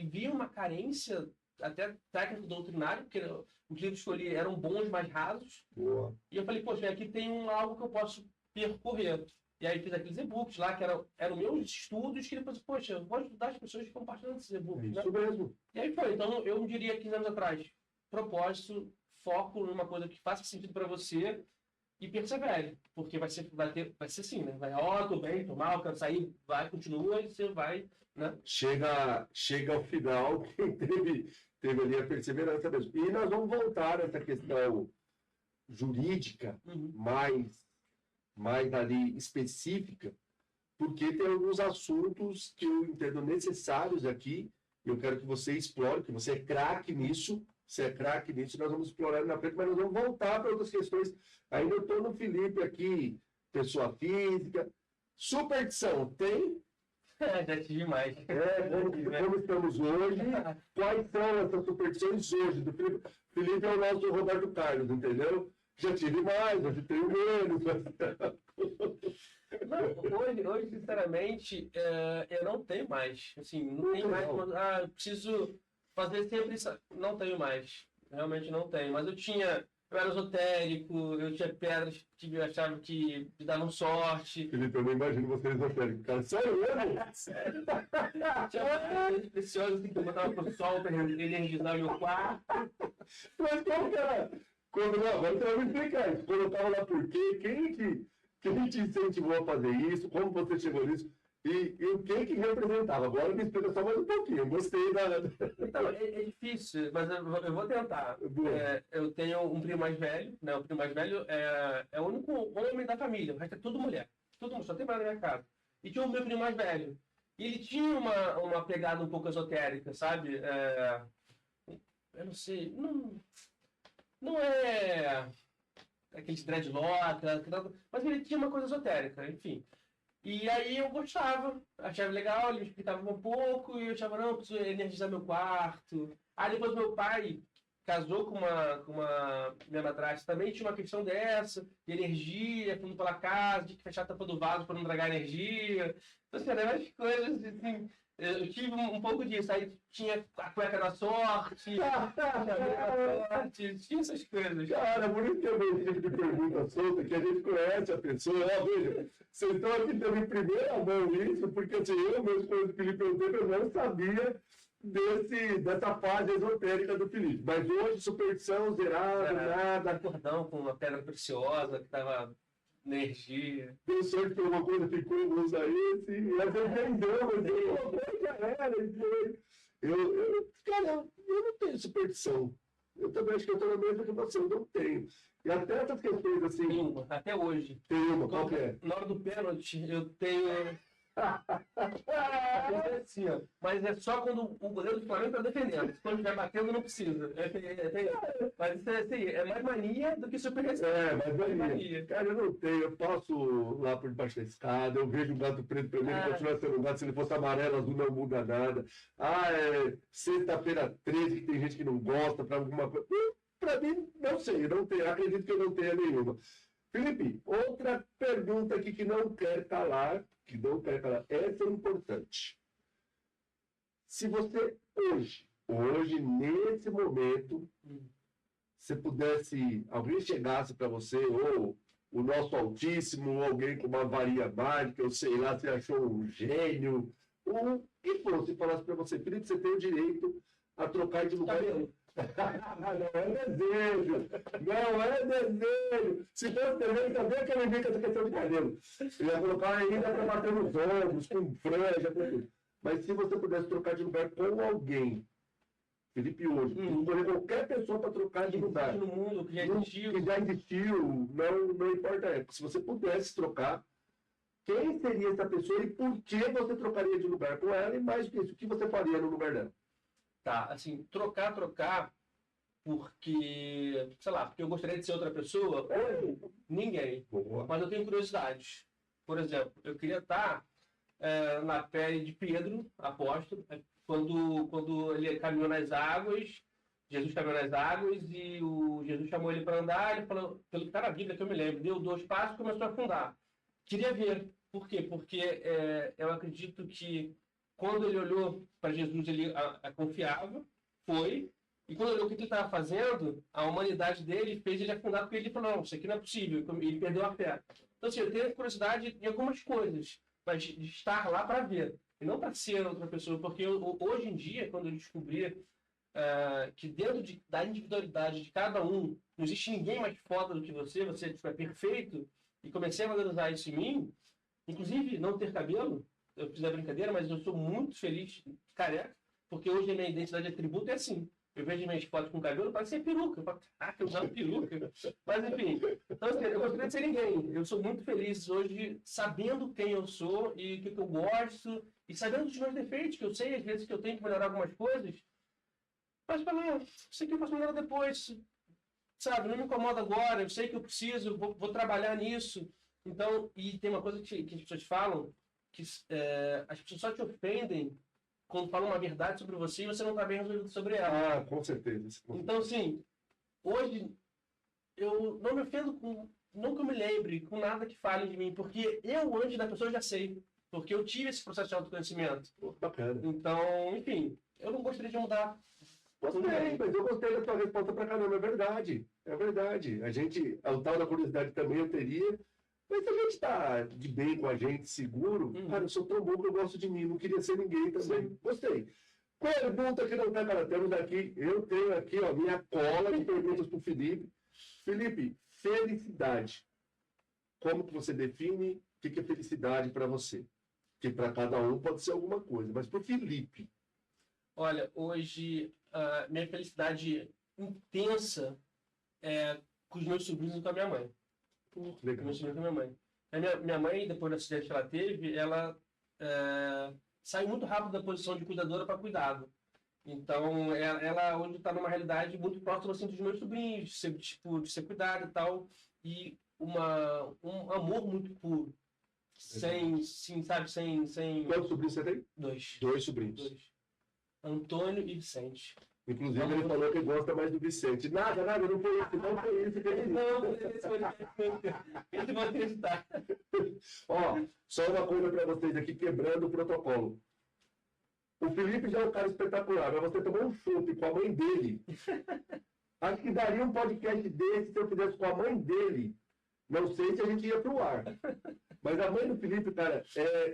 vi uma carência até técnico doutrinário, porque os livros que escolhi eram bons, mais rasos. Boa. E eu falei, poxa, aqui tem algo que eu posso percorrer. E aí fiz aqueles e-books lá, que eram meus estudos, que depois, poxa, eu vou ajudar as pessoas que compartilhando esses e-books. Né? Isso mesmo. E aí foi. Então, eu diria 15 anos atrás, propósito, foco numa coisa que faça sentido para você e persevere. Porque vai ser assim, né? Vai, tô bem, tô mal, quero sair, vai, continua, e você vai, né? Chega ao final, quem teve ali a perseverança mesmo. E nós vamos voltar a essa questão jurídica, mais ali específica, porque tem alguns assuntos que eu entendo necessários aqui, e eu quero que você explore, que você é craque nisso, nós vamos explorar na frente, mas nós vamos voltar para outras questões. Ainda eu estou no Felipe aqui, pessoa física. Superstição, tem? Já tive mais. Como estamos hoje? Quais são essas superstições hoje do Felipe? Felipe é o nosso Roberto Carlos, entendeu? Já tive mais, hoje tenho menos. Não, hoje, sinceramente, eu não tenho mais. Assim, não tenho mais. Eu preciso fazer sempre isso. Não tenho mais. Realmente não tenho. Mas eu era esotérico, eu tinha pedras que eu achava que me davam sorte. Felipe, eu não imagino você esotérico, cara. Sério mesmo? Sério? Tinha pedras preciosas que eu botava pro sol para energizar o meu quarto. Mas como que era? Agora você vai me explicar isso. Colocava lá por quê? Quem te incentivou a fazer isso? Como você chegou nisso? E o que representava? Agora me explica só mais um pouquinho. Eu gostei da... Então, é difícil, mas eu vou tentar. Eu tenho um primo mais velho, né? O primo mais velho é o único homem da família. O resto é tudo mulher. Só tem mulher na minha casa. E tinha o meu primo mais velho. E ele tinha uma pegada um pouco esotérica, sabe? Eu não sei... Não é aqueles dreadlock, mas ele tinha uma coisa esotérica, enfim. E aí eu gostava, achava legal, ele me explicava um pouco, e eu achava, não, eu preciso energizar meu quarto. Aí depois meu pai casou com uma minha madrasta, também tinha uma questão dessa, de energia, fundo pela casa, de fechar a tampa do vaso para não dragar energia. Então, assim, eram várias coisas, assim, eu tive um pouco disso. Aí tinha a cueca da sorte, tinha essas coisas. Cara, por isso que eu vejo esse tipo de pergunta solta, que a gente conhece a pessoa. Veja, vocês estão aqui tendo em primeira mão isso, porque assim, eu mesmo, quando o Felipe perguntou, eu não sabia dessa fase esotérica do Felipe. Mas hoje, superstição, zerado, nada. Cordão com uma pedra preciosa que estava energia. Pensou que foi uma coisa, ficou, vou usar esse, e às vezes nem deu, mas já era, cara, eu não tenho superstição. Eu também acho que eu estou na mesma que você, eu não tenho. E até essas questões assim... Tem uma, até hoje. Tem uma, qual que é? Na hora do pênalti, eu tenho... assim, ó. Mas é só quando o goleiro do Flamengo está defendendo. Quando estiver batendo, não precisa. Mas isso assim, é mais mania do que superstição. Mais mania. Cara, eu não tenho. Eu passo lá por debaixo da escada, eu vejo um gato preto para mim, ele continua sendo um gato. Se ele fosse amarelo, azul, não muda nada. Sexta-feira 13, que tem gente que não gosta, para alguma coisa. Para mim, não sei. Eu não tenho. Acredito que eu não tenha nenhuma. Felipe, outra pergunta aqui que não quer calar. Essa é importante. Se você hoje, nesse momento, se pudesse, alguém chegasse para você, ou o nosso Altíssimo, ou alguém com uma varinha mágica, eu sei lá, você achou um gênio, ou que fosse, falasse para você, Felipe, você tem o direito a trocar de lugar. Não é desejo. Se fosse desejo, também que eu não vi com essa questão de cabelo. Eu ia colocar ainda para bater nos ombros, com franja, com tudo. Mas se você pudesse trocar de lugar com alguém, Felipe, hoje, escolher qualquer pessoa para trocar de lugar. No mundo, que já existiu, não importa a época. Se você pudesse trocar, quem seria essa pessoa e por que você trocaria de lugar com ela? E mais do que isso, o que você faria no lugar dela? Tá, assim, trocar, porque, sei lá, porque eu gostaria de ser outra pessoa, ou ninguém. Boa. Mas eu tenho curiosidades. Por exemplo, eu queria estar na pele de Pedro, apóstolo, quando ele caminhou nas águas, Jesus caminhou nas águas e o Jesus chamou ele para andar, ele falou, pelo que está na Bíblia, que eu me lembro, deu 2 passos e começou a afundar. Queria ver. Por quê? Porque eu acredito que quando ele olhou para Jesus, ele confiava, foi, e quando olhou o que ele estava fazendo, a humanidade dele fez ele afundar, porque ele falou, não, isso aqui não é possível, ele perdeu a fé. Então, assim, eu tenho curiosidade em algumas coisas, mas de estar lá para ver, e não para ser outra pessoa, porque hoje em dia, quando eu descobri que dentro da individualidade de cada um, não existe ninguém mais foda do que você tipo, é perfeito, e comecei a valorizar isso em mim, inclusive não ter cabelo, eu fiz a brincadeira, mas eu sou muito feliz careca, porque hoje a minha identidade de atributo é assim. Eu vejo minhas fotos com cabelo, parece ser peruca. Eu falo, caraca, eu usava peruca. Mas enfim, então, assim, eu gostaria de ser ninguém. Eu sou muito feliz hoje sabendo quem eu sou e o que eu gosto, e sabendo dos meus defeitos, que eu sei às vezes que eu tenho que melhorar algumas coisas, mas falar, isso aqui eu posso melhorar depois, sabe? Não me incomoda agora, eu sei que eu preciso, vou trabalhar nisso. Então, e tem uma coisa que as pessoas falam, que as pessoas só te ofendem quando falam uma verdade sobre você e você não está bem resolvido sobre ela. Ah, com certeza. Então, assim, hoje eu não me ofendo não que eu me lembre, com nada que fale de mim, porque eu, antes da pessoa, já sei. Porque eu tive esse processo de autoconhecimento. Pô, bacana. Então, enfim, eu não gostaria de mudar. Gostei, mas eu gostei da tua resposta pra caramba, é verdade. É verdade. O tal da curiosidade também eu teria, mas se a gente tá de bem com a gente, seguro, cara, eu sou tão bom que eu gosto de mim, não queria ser ninguém também. Sim. Gostei. Pergunta que não tá, cara, temos aqui, eu tenho aqui, ó, minha cola de perguntas pro Felipe. Felipe, felicidade. Como que você define o que é felicidade para você? Que para cada um pode ser alguma coisa, mas pro Felipe. Olha, hoje, minha felicidade intensa é com os meus sobrinhos e com a minha mãe. Legal. Meus sobrinhos com a minha mãe. Minha mãe, depois do acidente que ela teve, ela saiu muito rápido da posição de cuidadora para cuidado. Então, ela hoje está numa realidade muito próxima assim, dos meus sobrinhos, de ser cuidado e tal. E um amor muito puro. Sem, sim, sabe, sem... Quantos sobrinhos você tem? 2. 2 sobrinhos. 2. Antônio e Vicente. Inclusive, ele falou que gosta mais do Vicente. Nada, não foi isso, não foi isso. Eles vão acreditar. Ó, só uma coisa para vocês aqui, quebrando o protocolo. O Felipe já é um cara espetacular, mas você tomou um chope com a mãe dele. Acho que daria um podcast desse se eu fizesse com a mãe dele. Não sei se a gente ia pro ar. Mas a mãe do Felipe, cara,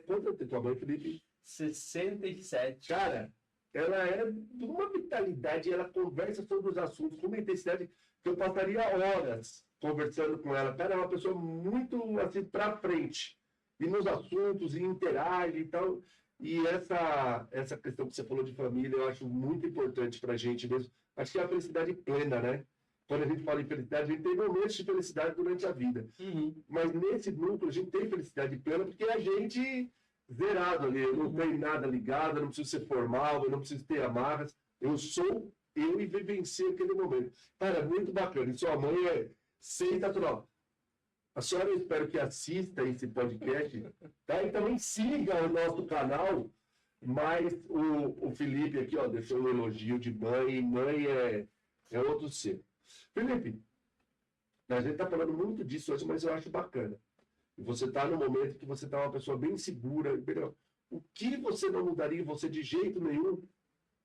quanto tem tua mãe, Felipe? 67. Cara, ela é de uma vitalidade, ela conversa sobre os assuntos com uma intensidade que eu passaria horas conversando com ela. Cara, é uma pessoa muito, assim, pra frente. E nos assuntos, e interage e tal. E essa questão que você falou de família, eu acho muito importante pra gente mesmo. Acho que é a felicidade plena, né? Quando a gente fala em felicidade, a gente tem momentos de felicidade durante a vida. Uhum. Mas nesse núcleo, a gente tem felicidade plena porque a gente zerado ali. Eu não tenho nada ligado, eu não preciso ser formal, eu não preciso ter amarras. Eu sou eu e vivenciei aquele momento. Cara, muito bacana. E sua mãe é sensacional. A senhora, eu espero que assista esse podcast, tá? E também siga o nosso canal. Mas o Felipe aqui, ó, deixou um elogio de mãe. Mãe é outro ser. Felipe, a gente está falando muito disso hoje, mas eu acho bacana. E você está no momento que você está uma pessoa bem segura. O que você não mudaria em você de jeito nenhum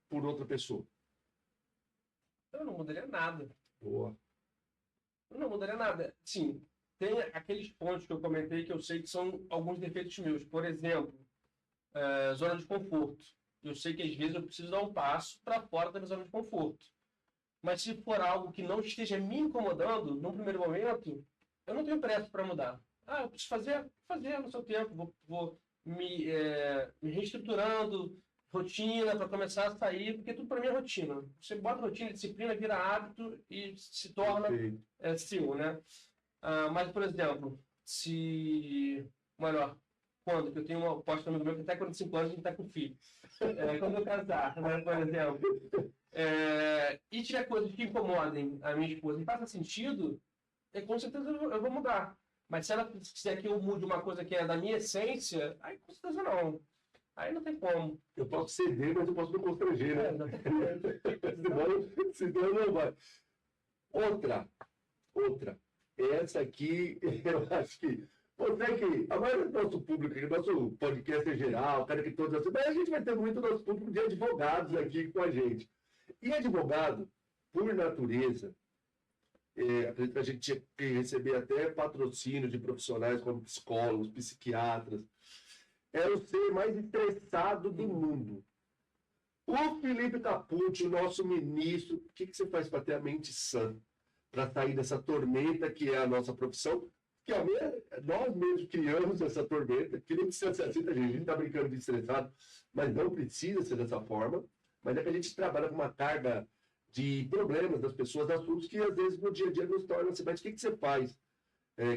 por outra pessoa? Eu não mudaria nada. Boa. Eu não mudaria nada. Sim, tem aqueles pontos que eu comentei que eu sei que são alguns defeitos meus. Por exemplo, zona de conforto. Eu sei que às vezes eu preciso dar um passo para fora da minha zona de conforto. Mas se for algo que não esteja me incomodando, num primeiro momento, eu não tenho pressa para mudar. Eu preciso fazer no seu tempo. Vou me reestruturando, rotina, para começar a sair, porque tudo para mim é rotina. Você bota rotina, disciplina, vira hábito e se torna seu, né? Mas, por exemplo, quando que eu tenho uma aposta no meu que até 45 anos a gente está com filho. Quando eu casar, né, por exemplo. E tiver coisas que incomodem a minha esposa e faça sentido, com certeza eu vou mudar. Mas se ela quiser que eu mude uma coisa que é da minha essência, aí com certeza não. Aí não tem como. Eu posso ceder, mas eu posso me constranger, né? Senão não vai. Outra. Essa aqui, eu acho que você que a maioria do nosso público, nosso podcast em geral, cara que todos assim, mas a gente vai ter muito nosso público de advogados aqui com a gente. E advogado, por natureza, acredito que a gente tinha que receber até patrocínio de profissionais como psicólogos, psiquiatras. É o ser mais estressado do mundo. O Felipe Capucci, o nosso ministro, o que você faz para ter a mente sã? Para sair dessa tormenta que é a nossa profissão? Que nós mesmos criamos essa tormenta, que não precisa ser assim, a gente está brincando de estressado, mas não precisa ser dessa forma. Mas é que a gente trabalha com uma carga de problemas das pessoas, de assuntos que às vezes no dia a dia nos tornam assim, mas o que você faz?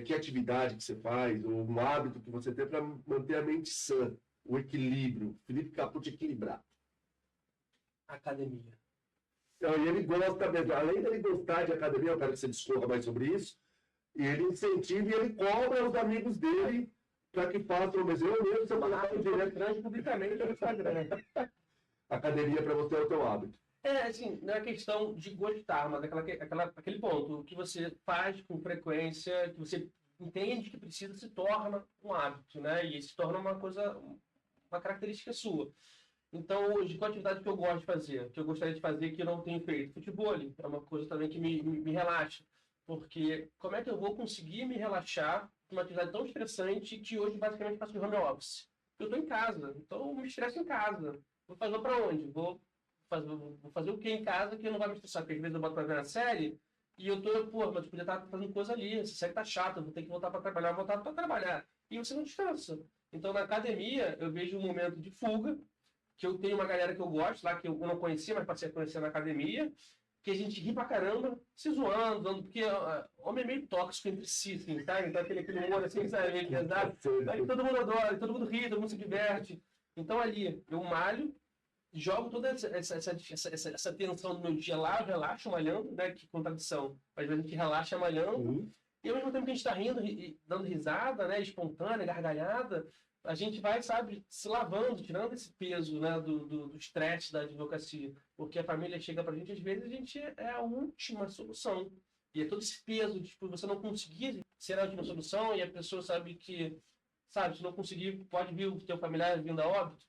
Que atividade que você faz, ou um hábito que você tem para manter a mente sã, o equilíbrio. Felipe Capucci equilibrado. Academia. Então, e ele gosta mesmo, além dele gostar de academia, eu quero que você discorra mais sobre isso, e ele incentiva e ele cobra os amigos dele para que façam, mas eu mesmo, você fala direto publicamente no Instagram. Academia para você é o teu hábito. Assim, não é questão de gostar, mas aquele ponto que você faz com frequência, que você entende que precisa, se torna um hábito, né? E se torna uma característica sua. Então, hoje, qual atividade que eu gosto de fazer? Que eu gostaria de fazer que eu não tenho feito? Futebol é uma coisa também que me relaxa. Porque como é que eu vou conseguir me relaxar com uma atividade tão estressante que hoje, basicamente, faço de home office? Eu estou em casa, então eu me estresso em casa. Vou fazer para onde? Vou fazer o que em casa que não vai me estressar? Porque às vezes eu boto para ver na série e eu tô, mas eu podia estar fazendo coisa ali. Essa série tá chata, eu vou ter que voltar para trabalhar, voltar para trabalhar. E você não descansa. Então, na academia, eu vejo um momento de fuga, que eu tenho uma galera que eu gosto lá, que eu não conhecia, mas passei a conhecer na academia, que a gente ri pra caramba, se zoando, porque homem é meio tóxico entre si, assim, tá? Então aquele humor assim, sabe, meio pesado. Aí todo mundo adora, todo mundo ri, todo mundo se diverte. Então ali, eu malho, jogo toda essa tensão do meu dia lá, eu relaxo malhando, né? Que contradição. Às vezes a gente relaxa malhando, e ao mesmo tempo que a gente tá rindo, dando risada, né? Espontânea, gargalhada, a gente vai, sabe, se lavando, tirando esse peso, né, do estresse da advocacia. Porque a família chega pra gente, às vezes a gente é a última solução. E é todo esse peso de tipo, você não conseguir ser a última solução e a pessoa sabe que, sabe, se não conseguir, pode vir o teu familiar vindo a óbito.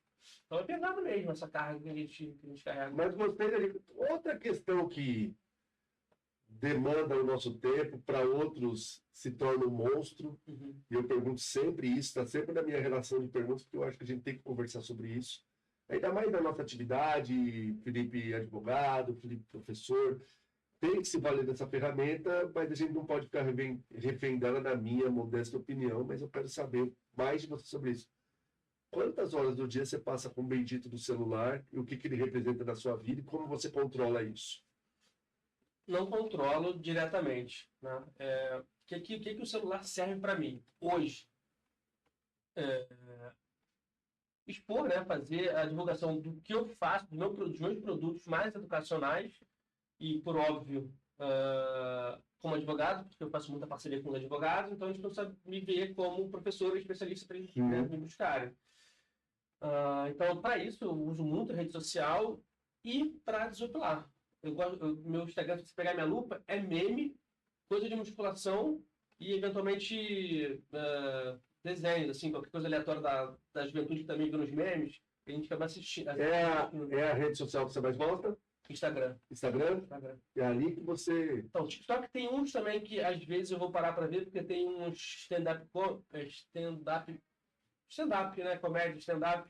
Então é pesado mesmo essa carga que a gente carrega. Mas gostei de outra questão que demanda o nosso tempo, para outros se torna um monstro. E eu pergunto sempre isso, está sempre na minha relação de perguntas, porque eu acho que a gente tem que conversar sobre isso. Ainda mais na nossa atividade, Felipe advogado, Felipe professor, tem que se valer dessa ferramenta, mas a gente não pode ficar refém dela, na minha modesta opinião, mas eu quero saber mais de você sobre isso. Quantas horas do dia você passa com o bendito do celular e o que ele representa na sua vida e como você controla isso? Não controlo diretamente, né? O que o celular serve para mim hoje? Expor, né? Fazer a divulgação do que eu faço, dos meus produtos mais educacionais e, por óbvio, como advogado, porque eu faço muita parceria com os advogados, então eles precisam me ver como professor e especialista para eles me buscarem. Então, para isso, eu uso muito a rede social e para desopilar. Meu Instagram, se você pegar minha lupa, é meme, coisa de musculação e, eventualmente, desenhos, assim, qualquer coisa aleatória da juventude que também vê nos memes, a gente acaba assistindo. É a rede social que você mais gosta? Instagram. Instagram? É ali que você... Então, o TikTok tem uns também que, às vezes, eu vou parar para ver, porque tem uns stand-up, né, comédia, stand-up,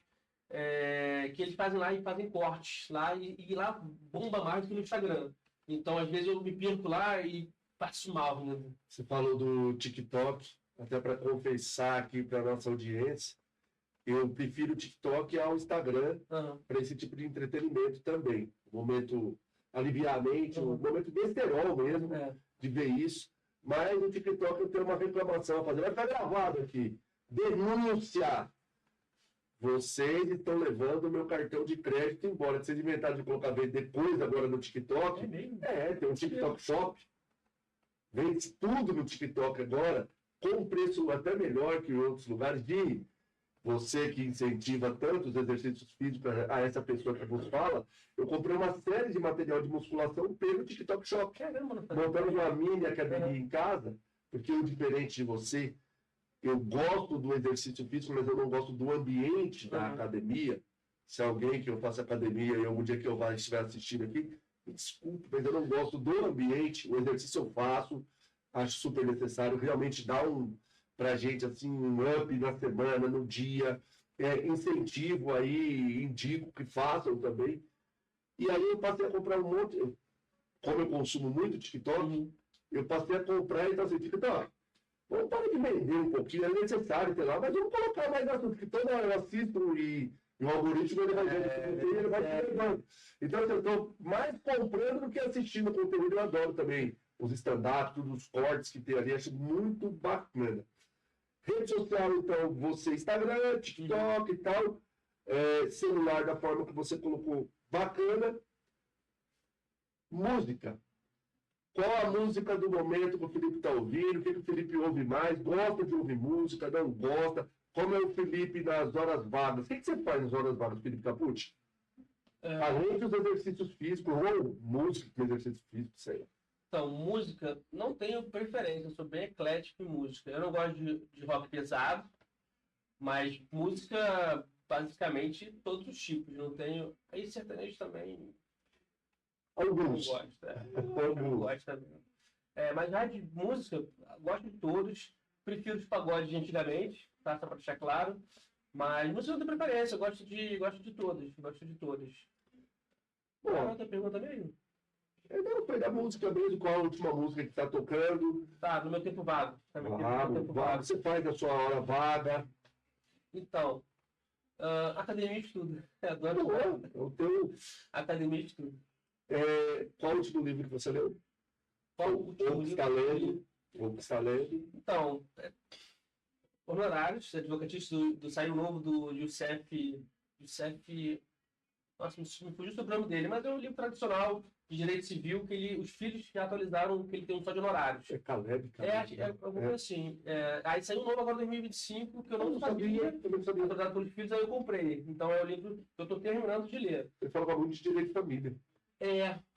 que eles fazem lá e fazem cortes lá e lá bomba mais do que no Instagram. Então, às vezes eu me perco lá e passo mal, né? Você falou do TikTok, até para confessar aqui para nossa audiência, eu prefiro o TikTok ao Instagram para esse tipo de entretenimento também. Um momento aliviar a mente, um momento besterol mesmo, de ver isso. Mas no TikTok eu tenho uma reclamação a fazer. Vai ficar gravado aqui. Denúncia! Vocês estão levando o meu cartão de crédito embora. Vocês inventaram de colocar depois agora no TikTok. É mesmo? Tem um TikTok Shop. Vende tudo no TikTok agora, com um preço até melhor que em outros lugares, de você que incentiva tanto os exercícios físicos a essa pessoa que vos fala, eu comprei uma série de material de musculação pelo TikTok Shop. Caramba, não fazia Montamos ideia. uma mini academia em casa, porque eu, diferente de você, eu gosto do exercício físico, mas eu não gosto do ambiente da academia. Se alguém que eu faça academia e algum dia que eu vá estiver assistindo aqui, me desculpe, mas eu não gosto do ambiente. O exercício eu faço, acho super necessário, realmente dá pra gente assim, um up na semana, no dia. Incentivo aí, indico que façam também. E aí eu passei a comprar um monte, como eu consumo muito TikTok, eu passei a comprar e então assim, TikTok, vamos parar de vender um pouquinho, é necessário, sei lá, mas vamos colocar mais assunto, que toda hora eu assisto e o algoritmo ele vai vendo, ele vai te levando. Então assim, eu estou mais comprando do que assistindo conteúdo, eu adoro também os stand-ups, todos os cortes que tem ali, acho muito bacana. Rede social, então, você, Instagram, TikTok e tal, celular da forma que você colocou, bacana. Música. Qual a música do momento que o Felipe está ouvindo? O que o Felipe ouve mais? Gosta de ouvir música? Não gosta? Como é o Felipe nas horas vagas? O que você faz nas horas vagas, Felipe Capucci? Além dos exercícios físicos, ou música com exercício físico, sei lá. Então, música, não tenho preferência, eu sou bem eclético em música. Eu não gosto de rock pesado, mas música, basicamente, todos os tipos. Não tenho. Aí sertanejo também. Alguns. Não gosto, não gosto também. Mas já de música, gosto de todos. Prefiro os pagodes de antigamente, tá? Só para deixar claro. Mas música não tem preferência, eu gosto de todas. Gosto de todas. Qual outra pergunta mesmo? Eu não foi da música mesmo, qual a última música que está tocando. Tá, no meu tempo vago. Você faz na sua hora vaga. Então, academia de estudo. Adoro academia de estudo. Qual o último livro que você leu? Qual o último livro? Ou que está lendo? Então, honorários, advocatícios saiu novo do Youssef. Nossa, me fugiu sobre o nome dele, mas é um livro tradicional de direito civil que os filhos já atualizaram que ele tem um só de honorários. É Caleb. Alguma coisa assim. Aí saiu um novo agora em 2025, que eu não sabia. Eu não sabia. Atualizado pelos filhos, aí eu comprei. Então é o livro que eu estou terminando de ler. Ele falava muito de direito de família.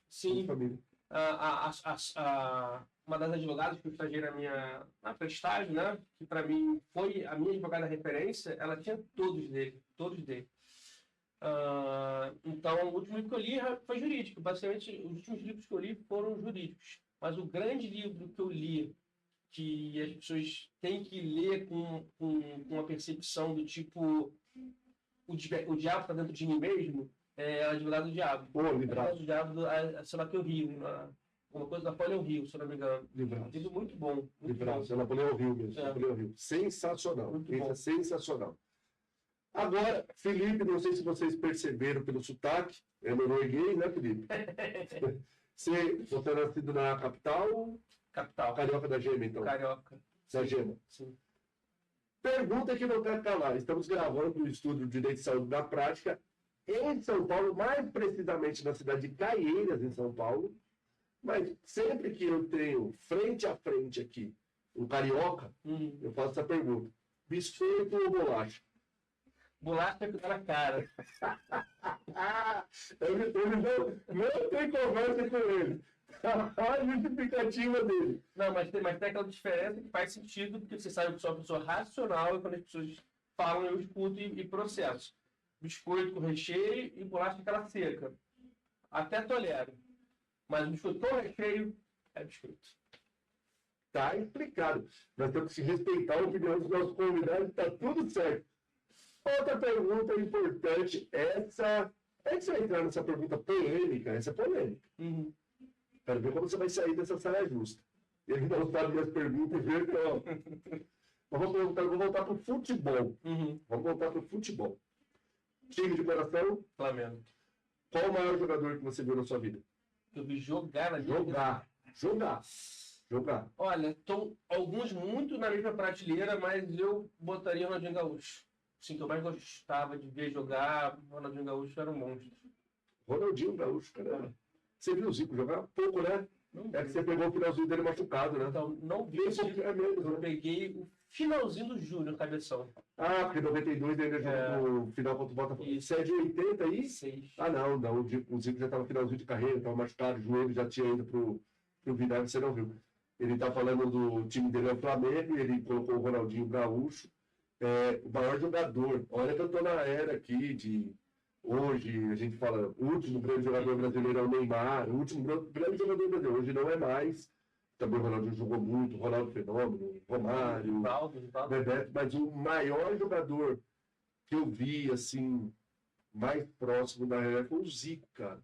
Sim. Família. Uma das advogadas que eu estagiei na estágio, né? Que para mim foi a minha advogada referência, ela tinha todos dele. Então, o último livro que eu li foi jurídico. Basicamente, os últimos livros que eu li foram jurídicos. Mas o grande livro que eu li, que as pessoas têm que ler com uma percepção do tipo o diabo está dentro de mim mesmo, é o Advogado do Diabo. Livrado. O Diabo, sei lá que eu rio. Uma coisa da Napoleão Hill, se eu não me engano. Livrado. Livro muito bom. Livrado. Napoleão Hill mesmo. Napoleão Hill. Sensacional. Sensacional. Agora, Felipe, não sei se vocês perceberam pelo sotaque, é norueguês, né, Felipe? Você é nascido na capital? Capital. Carioca da Gema, então. Carioca. Da Gema. Sim. Pergunta que não quer calar. Estamos gravando no estúdio de Direito de Saúde da Prática em São Paulo, mais precisamente na cidade de Caieiras, em São Paulo. Mas sempre que eu tenho frente a frente aqui um carioca, eu faço essa pergunta. Biscoito ou bolacha? Bolacha que tá na cara. Ele não tem conversa com ele. A justificativa dele. Não, mas tem aquela diferença que faz sentido, porque você sabe que sou uma pessoa racional e quando as pessoas falam, eu escuto e processo. Biscoito com recheio e bolacha aquela seca. Até tolero. Mas biscoito com recheio é biscoito. Tá explicado. Nós temos que respeitar a opinião dos nossos convidados, tá tudo certo. Outra pergunta importante, essa. Antes de eu entrar nessa pergunta polêmica, essa é polêmica. Quero ver como você vai sair dessa saia justa. Ele não sabe minhas perguntas, viu? Então, vou voltar para o futebol. Vamos voltar para o futebol. Time de coração? Flamengo. Qual o maior jogador que você viu na sua vida? Eu vi jogar na minha vida. Jogar. Olha, estão alguns muito na mesma prateleira, mas eu botaria o Ronaldinho Gaúcho. Sim, que eu mais gostava de ver jogar, o Ronaldinho Gaúcho era um monstro. Ronaldinho Gaúcho, cara. Você viu o Zico jogar? Pouco, né? Não É que vi. você pegou o finalzinho dele machucado, né? Então, não vi. É mesmo, Eu né? peguei o finalzinho do Júnior, cabeção. Ah, porque em 92 ainda jogou no final contra o Botafogo. Isso. Você é de 80 aí? 6. Ah, não. O Zico já estava no finalzinho de carreira, estava machucado, o joelho já tinha ido pro Vidal, você não viu. Ele está falando do time dele é o Flamengo, ele colocou o Ronaldinho Gaúcho, o maior jogador. Olha que eu estou na era aqui de... Hoje a gente fala, o último grande jogador brasileiro é o Neymar, o último grande jogador brasileiro, hoje não é mais. Também o Ronaldinho jogou muito, o Ronaldo Fenômeno, Romário, Rivaldo. Bebeto, mas o maior jogador que eu vi, assim, mais próximo da realidade foi o Zico, cara.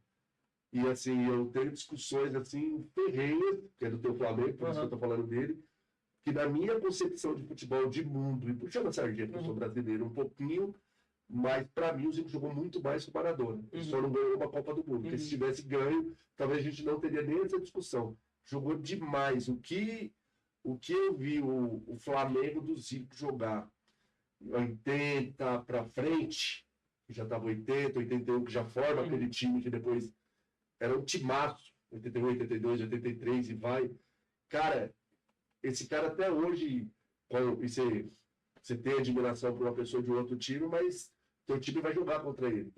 E, assim, eu tenho discussões, assim, ferrenhas, que é do teu Flamengo, por isso que eu tô falando dele, que na minha concepção de futebol de mundo, e puxando a sardinha, porque eu sou brasileiro, um pouquinho, mas para mim o Zico jogou muito mais que o Maradona. Ele só não ganhou uma Copa do Mundo, porque se tivesse ganho, talvez a gente não teria nem essa discussão. Jogou demais. O que eu vi o Flamengo do Zico jogar 80 para frente, que já estava 80, 81, que já forma aquele time que depois era um timaço, 81, 82, 83 e vai. Cara, esse cara até hoje, você tem admiração por uma pessoa de outro time, mas teu time vai jogar contra ele.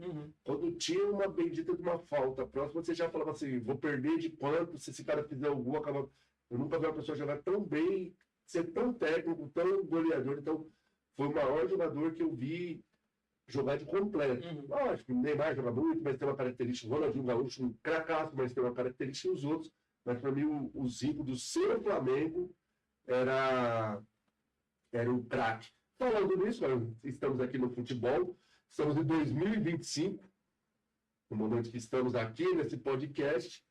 Quando tinha uma bendita de uma falta próxima, você já falava assim, vou perder de quanto, se esse cara fizer o gol, acaba... Eu nunca vi uma pessoa jogar tão bem, ser tão técnico, tão goleador. Então, foi o maior jogador que eu vi jogar de completo. Lógico, o Neymar joga muito, mas tem uma característica, o Ronaldinho Gaúcho, um cracaço, mas tem uma característica os outros. Mas para mim, o Zico do seu Flamengo era um craque. Falando nisso, estamos aqui no futebol, estamos em 2025, no momento que estamos aqui nesse podcast.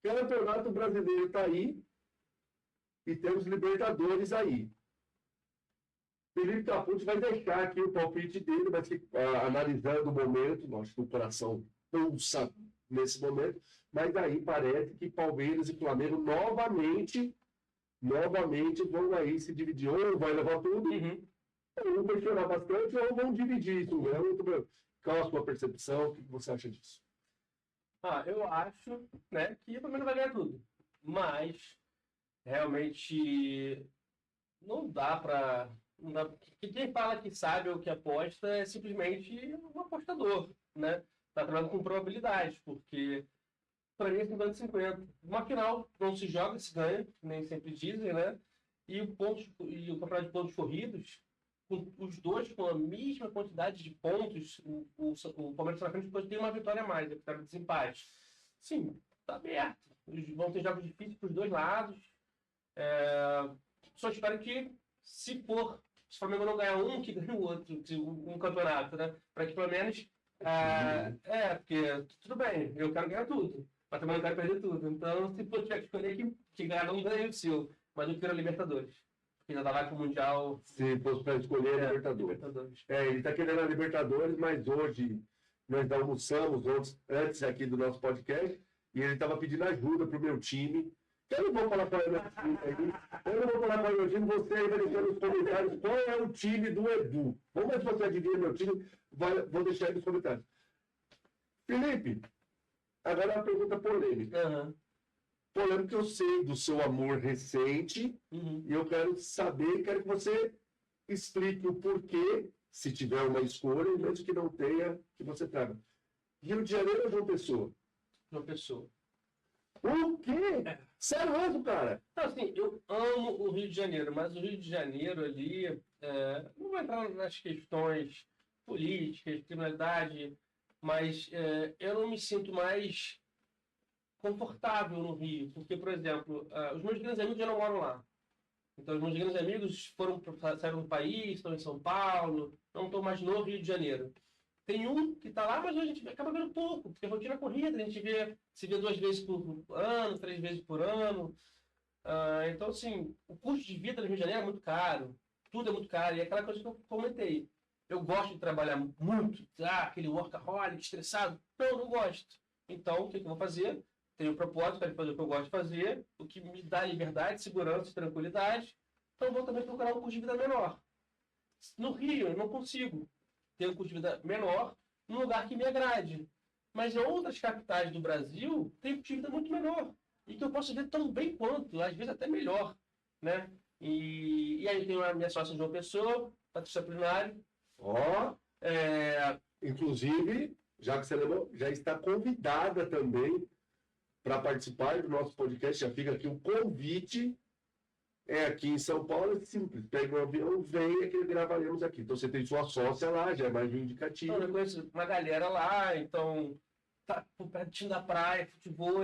O Campeonato Brasileiro está aí e temos Libertadores aí. Felipe Capucci vai deixar aqui o palpite dele, mas analisando o momento, acho que o coração pulsa nesse momento, mas aí parece que Palmeiras e Flamengo novamente vão aí se dividir, ou vai levar tudo, ou vão questionar bastante, ou vão dividir isso. Qual a sua percepção? O que você acha disso? Eu acho, né, que o Palmeiras vai ganhar tudo. Mas, realmente, não dá pra... Quem fala que sabe ou que aposta é simplesmente um apostador, né? Tá trabalhando com probabilidades, porque para mim é 50-50. Uma final não se joga, se ganha, nem sempre dizem, né? E o campeonato de pontos corridos, com os dois com a mesma quantidade de pontos, o Palmeiras na frente depois tem uma vitória a mais, é que tá no desempate. Sim, tá aberto. Vão ter jogos difíceis para os dois lados. Só espero que, se o Flamengo não ganhar um, que ganhe o outro, um campeonato, né? Para que pelo menos. Porque tudo bem, eu quero ganhar tudo, mas também não quero perder tudo. Então, se for tiver que escolher, que ganhar um ganhe o seu, mas eu quero a Libertadores. Porque já tá lá com o Mundial. Se fosse para escolher a Libertadores. Ele está querendo a Libertadores, mas hoje nós almoçamos antes aqui do nosso podcast e ele estava pedindo ajuda para o meu time. Eu não vou falar para o meu time aí. Eu não vou falar para o meu time. Você aí vai deixar nos comentários qual é o time do Edu. Vamos ver se você adivinha meu time. Vou deixar aí nos comentários. Felipe, agora é uma pergunta polêmica. Polêmica, eu sei do seu amor recente e eu quero quero que você explique o porquê, se tiver uma escolha, mesmo que não tenha, que você traga. Rio de Janeiro ou João Pessoa? João Pessoa. O quê? Sério mesmo, cara? Então, assim, eu amo o Rio de Janeiro, mas o Rio de Janeiro ali, não vou entrar nas questões políticas, criminalidade, mas eu não me sinto mais confortável no Rio, porque, por exemplo, os meus grandes amigos já não moram lá. Então, os meus grandes amigos saíram do país, estão em São Paulo, não estão mais no Rio de Janeiro. Tem um que está lá, mas a gente acaba vendo pouco, porque a rotina é corrida, a gente se vê 2 vezes por ano, 3 vezes por ano. Então, assim, o custo de vida no Rio de Janeiro é muito caro, tudo é muito caro, e é aquela coisa que eu comentei. Eu gosto de trabalhar muito, aquele workaholic, estressado. Não gosto. Então, o que eu vou fazer? Tenho um propósito para fazer o que eu gosto de fazer, o que me dá liberdade, segurança e tranquilidade. Então, vou também procurar um custo de vida menor. No Rio, eu não consigo ter um custo de vida menor num lugar que me agrade. Mas em outras capitais do Brasil, tem custo de vida muito menor. e que eu posso ver tão bem quanto, às vezes até melhor, né? E aí tem a minha sócia João Pessoa, Patrícia Plinari. Ó, inclusive, já que você lembrou, já está convidada também para participar do nosso podcast. Já fica aqui o convite. É aqui em São Paulo, é simples. Pega um avião, venha que gravaremos aqui. Então você tem sua sócia lá, já é mais um indicativo. Então, eu conheço uma galera lá, então tá pertinho da praia, futebol,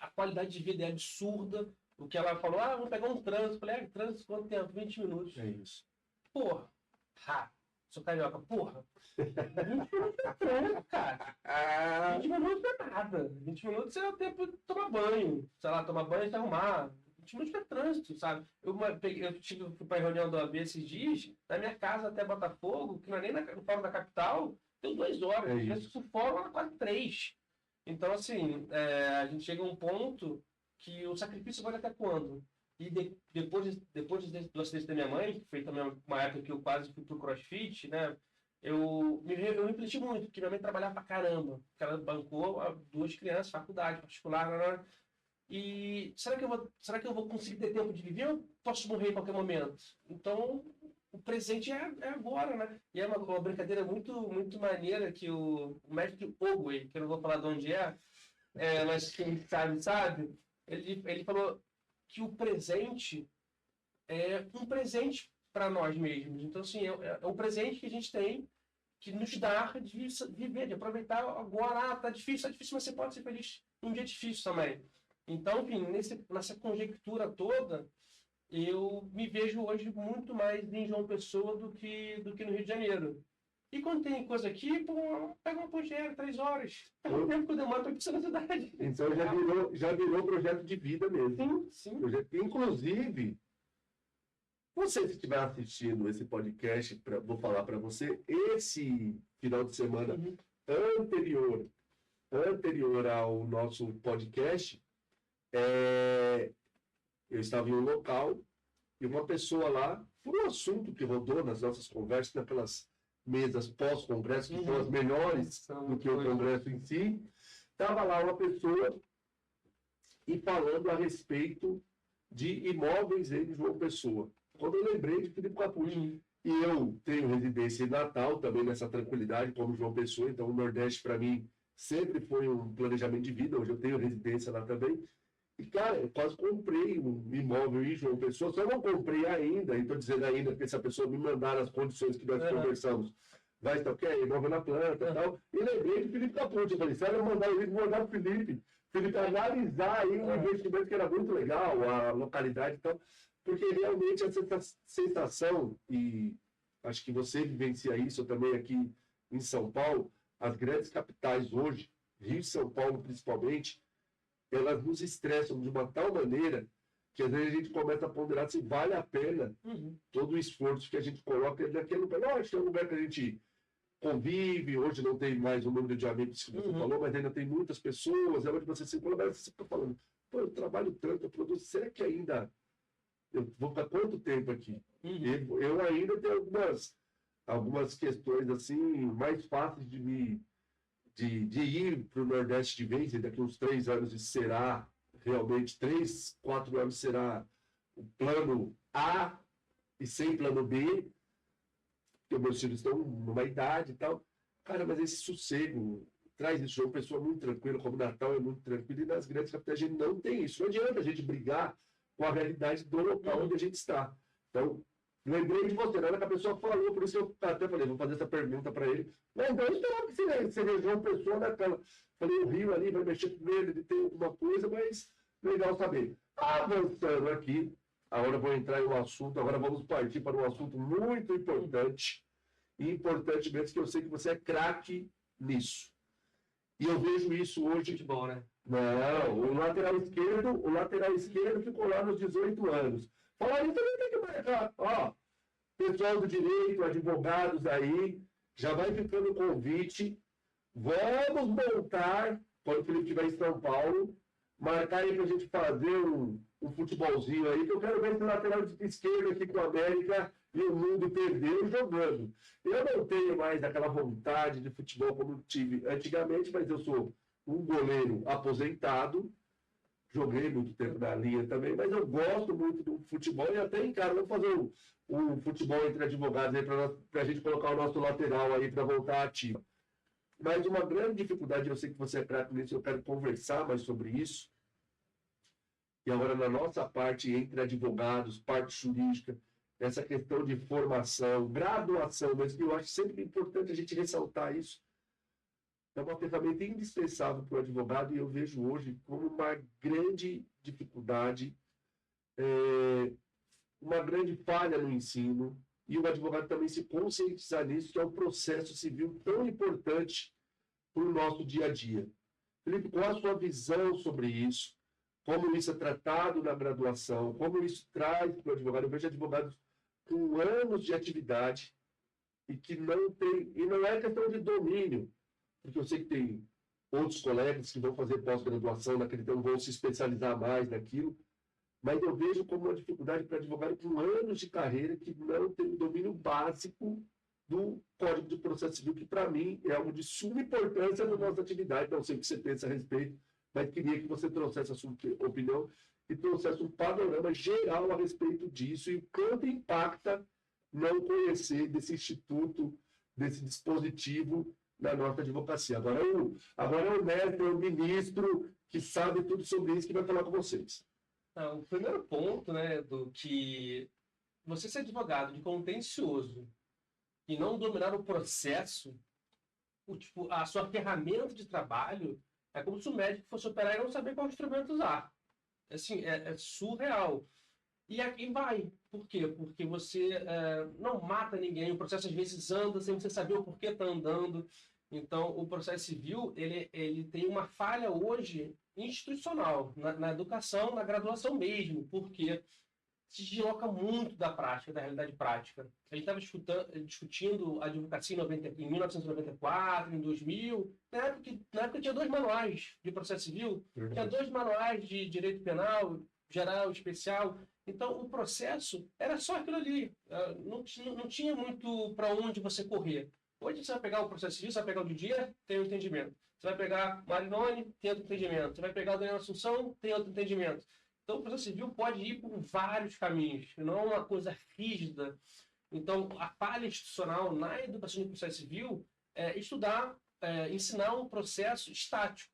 a qualidade de vida é absurda. O que ela falou, vamos pegar um trânsito. Eu falei, trânsito quanto tempo? 20 minutos. É isso. Porra, sou carioca, porra. 20 minutos é trânsito, cara. 20 minutos não é nada. 20 minutos é o tempo de tomar banho. Sei lá, tomar banho e se arrumar. 20 minutos é trânsito, sabe? Eu fui para a reunião do AB esses dias, da minha casa até Botafogo, que não é nem no fórum da capital, deu 2 horas. Esse fórum era quase 3. Então, assim, a gente chega a um ponto que o sacrifício vai até quando? E depois do acidente da minha mãe, que foi também uma época que eu quase fui pro CrossFit, né? Eu refleti muito, porque minha mãe trabalhava pra caramba. Porque ela bancou 2 crianças, faculdade particular, né? E será que eu vou conseguir ter tempo de viver ou posso morrer em qualquer momento? Então, o presente é agora, né? E é uma brincadeira muito, muito maneira que o mestre Ogway, que eu não vou falar de onde mas quem sabe, ele falou que o presente é um presente para nós mesmos. Então, assim, é um presente que a gente tem que nos dá de viver, de aproveitar agora. Tá difícil, mas você pode ser feliz num dia difícil também. Então, enfim, nessa conjectura toda, eu me vejo hoje muito mais em João Pessoa do que no Rio de Janeiro. E quando tem coisa aqui, pega uma ponte aérea, 3 horas. É o tempo que eu demoro para ir para a cidade. Então já virou projeto de vida mesmo. Sim. Inclusive, você que estiver assistindo esse podcast, vou falar para você, esse final de semana anterior ao nosso podcast, eu estava em um local e uma pessoa lá, por um assunto que rodou nas nossas conversas, naquelas mesas pós-congresso, que são as melhores do que o congresso em si, estava lá uma pessoa e falando a respeito de imóveis em João Pessoa. Quando eu lembrei de Filipe Capucci, e eu tenho residência em Natal, também nessa tranquilidade, como João Pessoa, então o Nordeste para mim sempre foi um planejamento de vida, hoje eu tenho residência lá também. E, cara, eu quase comprei um imóvel em João Pessoa, só não comprei ainda, e estou dizendo ainda, porque se a pessoa me mandar as condições que nós conversamos, vai estar ok, imóvel na planta e tal. E lembrei de Filipe Capucci, eu falei, se ela mandar o livro, vou mandar para o Felipe analisar aí um investimento que era muito legal, a localidade e tal, porque realmente essa sensação, e acho que você vivencia isso também aqui em São Paulo, as grandes capitais hoje, Rio e São Paulo principalmente, elas nos estressam de uma tal maneira que às vezes a gente começa a ponderar se vale a pena todo o esforço que a gente coloca naquele lugar. Lógico, é um lugar que a gente convive, hoje não tem mais o número de amigos que você falou, mas ainda tem muitas pessoas, é onde você se encontra, mas você está falando, eu trabalho tanto, eu produzo, será que ainda eu vou ficar quanto tempo aqui? Eu ainda tenho algumas questões assim, mais fáceis de ir para o Nordeste de vez, e daqui uns 3 anos isso será realmente, 3, 4 anos será o plano A e sem plano B, porque meus filhos estão numa idade e tal. Cara, mas esse sossego traz isso, é uma pessoa muito tranquila, como Natal é muito tranquilo, e nas grandes capitais a gente não tem isso. Não adianta a gente brigar com a realidade do local onde a gente está. Então, lembrei de você, na hora que a pessoa falou, por isso eu até falei, vou fazer essa pergunta para ele. Mas então, eu esperava que seja uma pessoa daquela. Falei, o Rio ali vai mexer com ele, ele tem alguma coisa, mas legal saber. Avançando aqui, agora vou entrar em um assunto, agora vamos partir para um assunto muito importante, e importante mesmo, que eu sei que você é craque nisso. E eu vejo isso hoje. Futebol, né? Não, o lateral esquerdo ficou lá nos 18 anos. Falar isso também tem que marcar. Ó, pessoal do direito, advogados aí, já vai ficando o convite. Vamos montar, quando o Felipe estiver em São Paulo, marcar aí pra gente fazer um futebolzinho aí, que eu quero ver esse lateral esquerdo aqui com a América e o mundo perdeu jogando. Eu não tenho mais aquela vontade de futebol como tive antigamente, mas eu sou um goleiro aposentado, joguei muito tempo na linha também, mas eu gosto muito do futebol e até encaro, vamos fazer um futebol entre advogados aí para a gente colocar o nosso lateral aí para voltar ativo. Mas uma grande dificuldade, eu sei que você é craque nisso, eu quero conversar mais sobre isso. E agora, na nossa parte, entre advogados, parte jurídica, essa questão de formação, graduação, mas eu acho sempre importante a gente ressaltar isso. É uma ferramenta indispensável para o advogado e eu vejo hoje como uma grande dificuldade, uma grande falha no ensino, e o advogado também se conscientizar nisso, que é um processo civil tão importante para o nosso dia a dia. Felipe, qual a sua visão sobre isso? Como isso é tratado na graduação? Como isso traz para o advogado? Eu vejo advogados com anos de atividade e que não tem... E não é questão de domínio, porque eu sei que tem outros colegas que vão fazer pós-graduação naquele tempo, vão se especializar mais naquilo, mas eu vejo como uma dificuldade para advogado com anos de carreira que não tem o domínio básico do Código de Processo Civil, que para mim é algo de suma importância na nossa atividade. Não sei o que você pensa a respeito, mas queria que você trouxesse a sua opinião e trouxesse um panorama geral a respeito disso e o quanto impacta não conhecer desse instituto, desse dispositivo na nossa advocacia. Agora é o mestre, é o ministro que sabe tudo sobre isso que vai falar com vocês. O primeiro ponto, né, do que você ser advogado de contencioso e não dominar o processo, a sua ferramenta de trabalho, é como se o médico fosse operar e não saber qual instrumento usar. Assim, é surreal. E aqui vai. Por quê? Porque você não mata ninguém, o processo às vezes anda sem você saber o porquê está andando. Então, o processo civil, ele tem uma falha hoje institucional, na educação, na graduação mesmo, porque se desloca muito da prática, da realidade prática. A gente estava discutindo a advocacia em 1994, em 2000, na época tinha 2 manuais de processo civil, tinha 2 manuais de direito penal, geral, especial. Então, o processo era só aquilo ali, não tinha muito para onde você correr. Hoje você vai pegar o processo civil, você vai pegar o Didier, tem um entendimento. Você vai pegar Marinoni, tem outro entendimento. Você vai pegar o Daniel Assunção, tem outro entendimento. Então, o processo civil pode ir por vários caminhos, não é uma coisa rígida. Então, a falha institucional na educação de processo civil é ensinar um processo estático,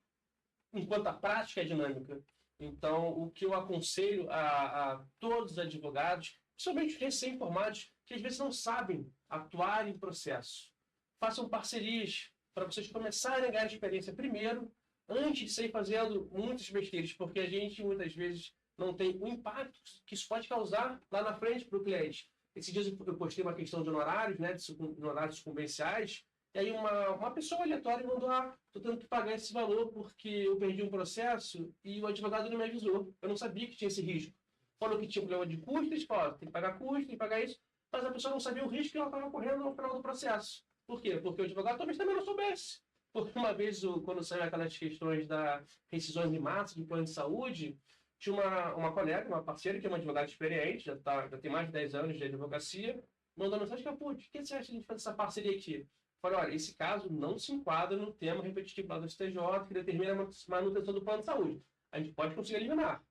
enquanto a prática é dinâmica. Então, o que eu aconselho a todos os advogados, principalmente recém-formados, que às vezes não sabem atuar em processo, façam parcerias para vocês começarem a ganhar experiência primeiro, antes de sair fazendo muitas besteiras, porque a gente muitas vezes não tem o impacto que isso pode causar lá na frente para o cliente. Esses dias eu postei uma questão de honorários, né, de honorários sucumbenciais, e aí uma pessoa aleatória mandou: estou tendo que pagar esse valor porque eu perdi um processo e o advogado não me avisou. Eu não sabia que tinha esse risco. Falou que tinha problema de custos, falou, tem que pagar custos, tem que pagar isso, mas a pessoa não sabia o risco que ela estava correndo no final do processo. Por quê? Porque o advogado talvez também não soubesse. Porque uma vez, quando saiu aquelas questões da rescisões de massa de plano de saúde, tinha uma colega, uma parceira, que é uma advogada experiente, já tem mais de 10 anos de advocacia, mandou mensagem: o que você acha de a gente fazer essa parceria aqui? Falei: olha, esse caso não se enquadra no tema repetitivo lá do STJ, que determina a manutenção do plano de saúde. A gente pode conseguir eliminar,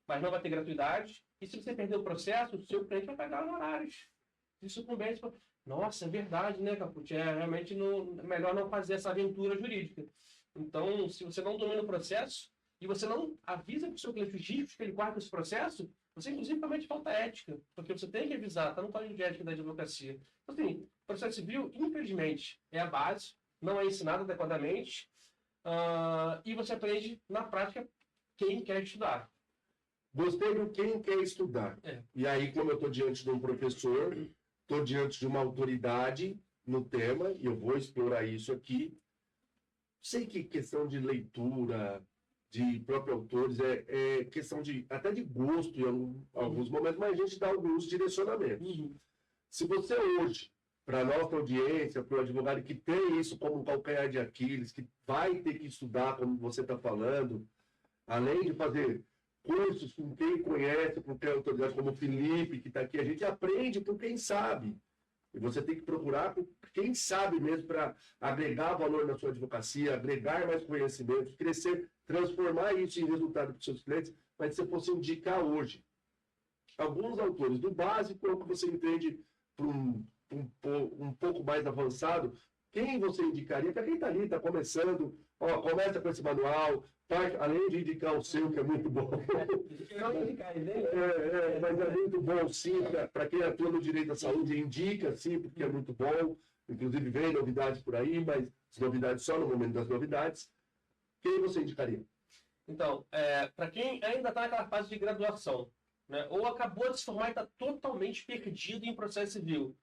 mas não vai ter gratuidade, e se você perder o processo, o seu cliente vai pagar honorários. Isso sucumbente. Nossa, é verdade, né, Caput? Realmente melhor não fazer essa aventura jurídica. Então, se você não domina o processo e você não avisa para o seu cliente os riscos que ele corre com esse processo, você inclusive comete falta ética, porque você tem que avisar, está no código de ética da advocacia. Então, assim, processo civil, infelizmente, é a base, não é ensinado adequadamente, e você aprende na prática quem quer estudar. Gostei do quem quer estudar. E aí, como eu estou diante de um professor, estou diante de uma autoridade no tema, e eu vou explorar isso aqui. Sei que questão de leitura, de próprios autores, é questão até de gosto em alguns momentos, mas a gente dá alguns direcionamentos. Se você hoje, para a nossa audiência, para o advogado que tem isso como calcanhar de Aquiles, que vai ter que estudar, como você está falando, além de fazer cursos com quem conhece, com quem é autoridade, como o Felipe, que está aqui, a gente aprende com quem sabe. E você tem que procurar com quem sabe mesmo para agregar valor na sua advocacia, agregar mais conhecimentos, crescer, transformar isso em resultado para os seus clientes, mas se você fosse indicar hoje alguns autores do básico, ou que você entende para um pouco mais avançado, quem você indicaria? Para quem está ali, está começando, começa com esse manual, além de indicar o seu, que é muito bom. Mas é muito bom, sim, para quem atua no direito da saúde, indica, sim, porque é muito bom. Inclusive, vem novidades por aí, mas as novidades só no momento das novidades. Quem você indicaria? Então, para quem ainda está naquela fase de graduação, né, ou acabou de se formar e está totalmente perdido em processo civil,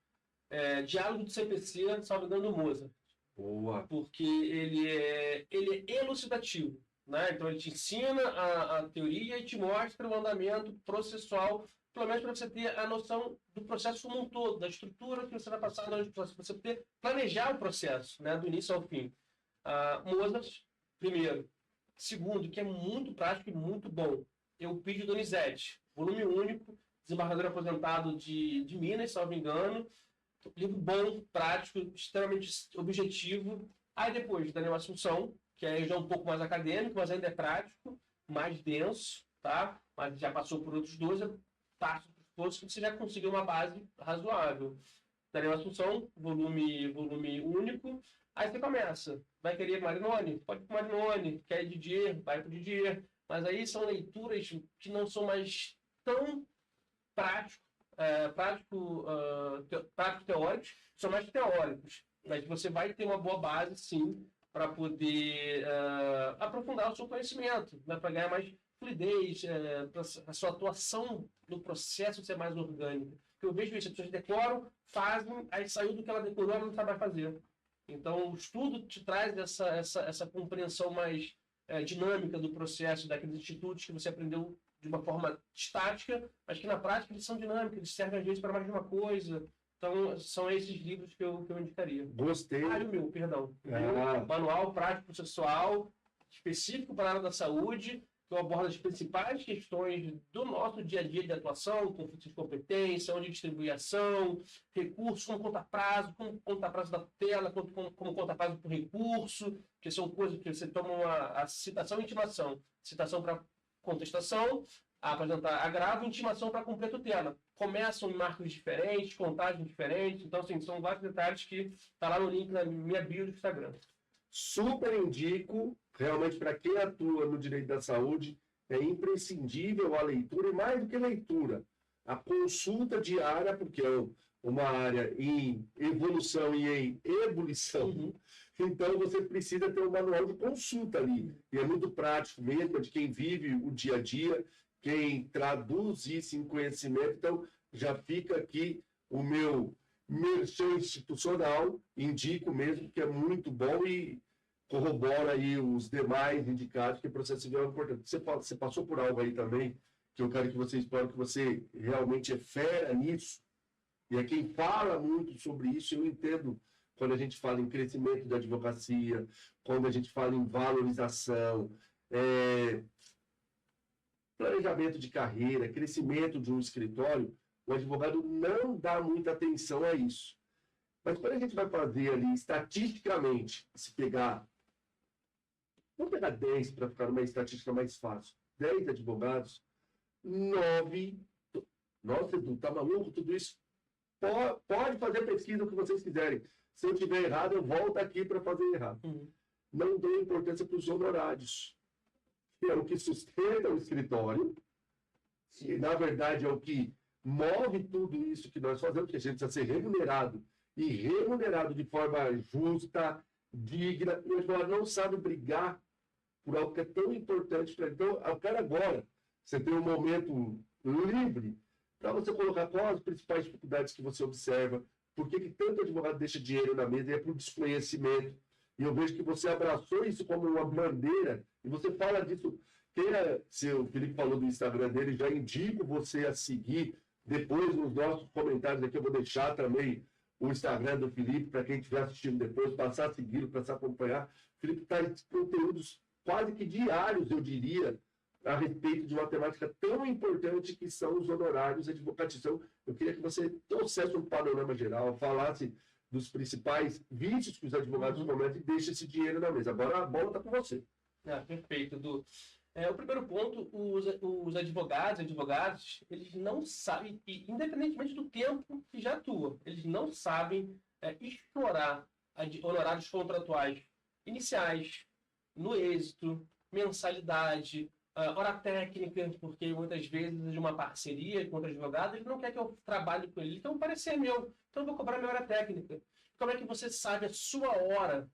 Diálogo do CPC, salvo engano, do Mozart. Boa. Porque ele é elucidativo, né? Então ele te ensina a teoria e te mostra o andamento processual, pelo menos para você ter a noção do processo como um todo, da estrutura que você vai passar durante o processo, para você poder planejar o processo, né, do início ao fim. Mozart, primeiro. Segundo, que é muito prático e muito bom, Eupídio Donizete, volume único, desembargador aposentado de Minas, salvo engano. Livro bom, prático, extremamente objetivo. Aí depois, Daniel Assunção, que é já um pouco mais acadêmico, mas ainda é prático, mais denso, tá? Mas já passou por outros 12, passa por todos, que você já conseguiu uma base razoável. Daniel Assunção, volume único. Aí você começa. Vai querer Marinoni? Pode ir para Marinoni. Quer Didier? Vai para Didier. Mas aí são leituras que não são mais tão práticos, práticos teóricos, são mais teóricos. Mas você vai ter uma boa base, sim, para poder aprofundar o seu conhecimento, né, para ganhar mais fluidez, para a sua atuação no processo ser mais orgânica. Porque eu vejo isso, as pessoas decoram, fazem, aí saiu do que ela decorou, ela não sabe mais fazer. Então, o estudo te traz essa compreensão mais dinâmica do processo, daqueles institutos que você aprendeu de uma forma estática, mas que na prática eles são dinâmicos, eles servem às vezes para mais de uma coisa. Então, são esses livros que eu indicaria. Gostei. E o meu, perdão. Manual prático processual, específico para a área da saúde, que aborda as principais questões do nosso dia a dia de atuação, conflitos de competência, onde distribuir ação, recursos, como contar prazo da tutela, como contar prazo por recurso, que são coisas que você toma a citação e intimação. Citação para contestação, apresentar agravo e intimação para cumprir a tutela. Começam em marcos diferentes, contagens diferentes, então assim, são vários detalhes que está lá no link na minha bio do Instagram. Super indico, realmente para quem atua no direito da saúde, é imprescindível a leitura, e mais do que leitura, a consulta diária, porque é uma área em evolução e em ebulição. Uhum. Então, você precisa ter um manual de consulta ali. E é muito prático mesmo, de quem vive o dia a dia, quem traduz isso em conhecimento. Então, já fica aqui o meu merchan institucional, indico mesmo, que é muito bom e corrobora aí os demais indicados, que o processo civil é importante. Você passou por algo aí também, que eu quero que você explore, que você realmente é fera nisso, e é quem fala muito sobre isso. Eu entendo quando a gente fala em crescimento da advocacia, quando a gente fala em valorização, planejamento de carreira, crescimento de um escritório, o advogado não dá muita atenção a isso. Mas quando a gente vai fazer ali, estatisticamente, se pegar, vamos pegar 10 para ficar numa estatística mais fácil, 10 advogados, 9, nossa, Edu, tá maluco tudo isso? Pode fazer pesquisa o que vocês quiserem. Se eu tiver errado, eu volto aqui para fazer errado. Não dou importância para os honorários, que é o que sustenta o escritório, e na verdade é o que move tudo isso que nós fazemos, porque a gente precisa ser remunerado, e remunerado de forma justa, digna, e o advogado não sabe brigar por algo que é tão importante para ele. Então, eu quero agora, você tem um momento livre, para você colocar quais as principais dificuldades que você observa, por que tanto advogado deixa dinheiro na mesa, e é por desconhecimento. E eu vejo que você abraçou isso como uma bandeira, e você fala disso. Se o Felipe falou do Instagram dele, já indico você a seguir. Depois, nos nossos comentários aqui, eu vou deixar também o Instagram do Felipe, para quem estiver assistindo depois, passar a segui-lo, passar a acompanhar. O Felipe traz conteúdos quase que diários, eu diria, a respeito de uma temática tão importante que são os honorários advocatícios. Eu queria que você trouxesse um panorama geral, falasse dos principais vícios que os advogados cometem e deixe esse dinheiro na mesa. Agora a bola está com você. Perfeito, Edu. O primeiro ponto, os advogados, eles não sabem, e independentemente do tempo que já atua, eles não sabem explorar honorários contratuais iniciais, no êxito, mensalidade, hora técnica, porque muitas vezes de uma parceria com outro advogado, ele não quer que eu trabalhe com ele, então parecer meu, então eu vou cobrar minha hora técnica. Como é que você sabe a sua hora?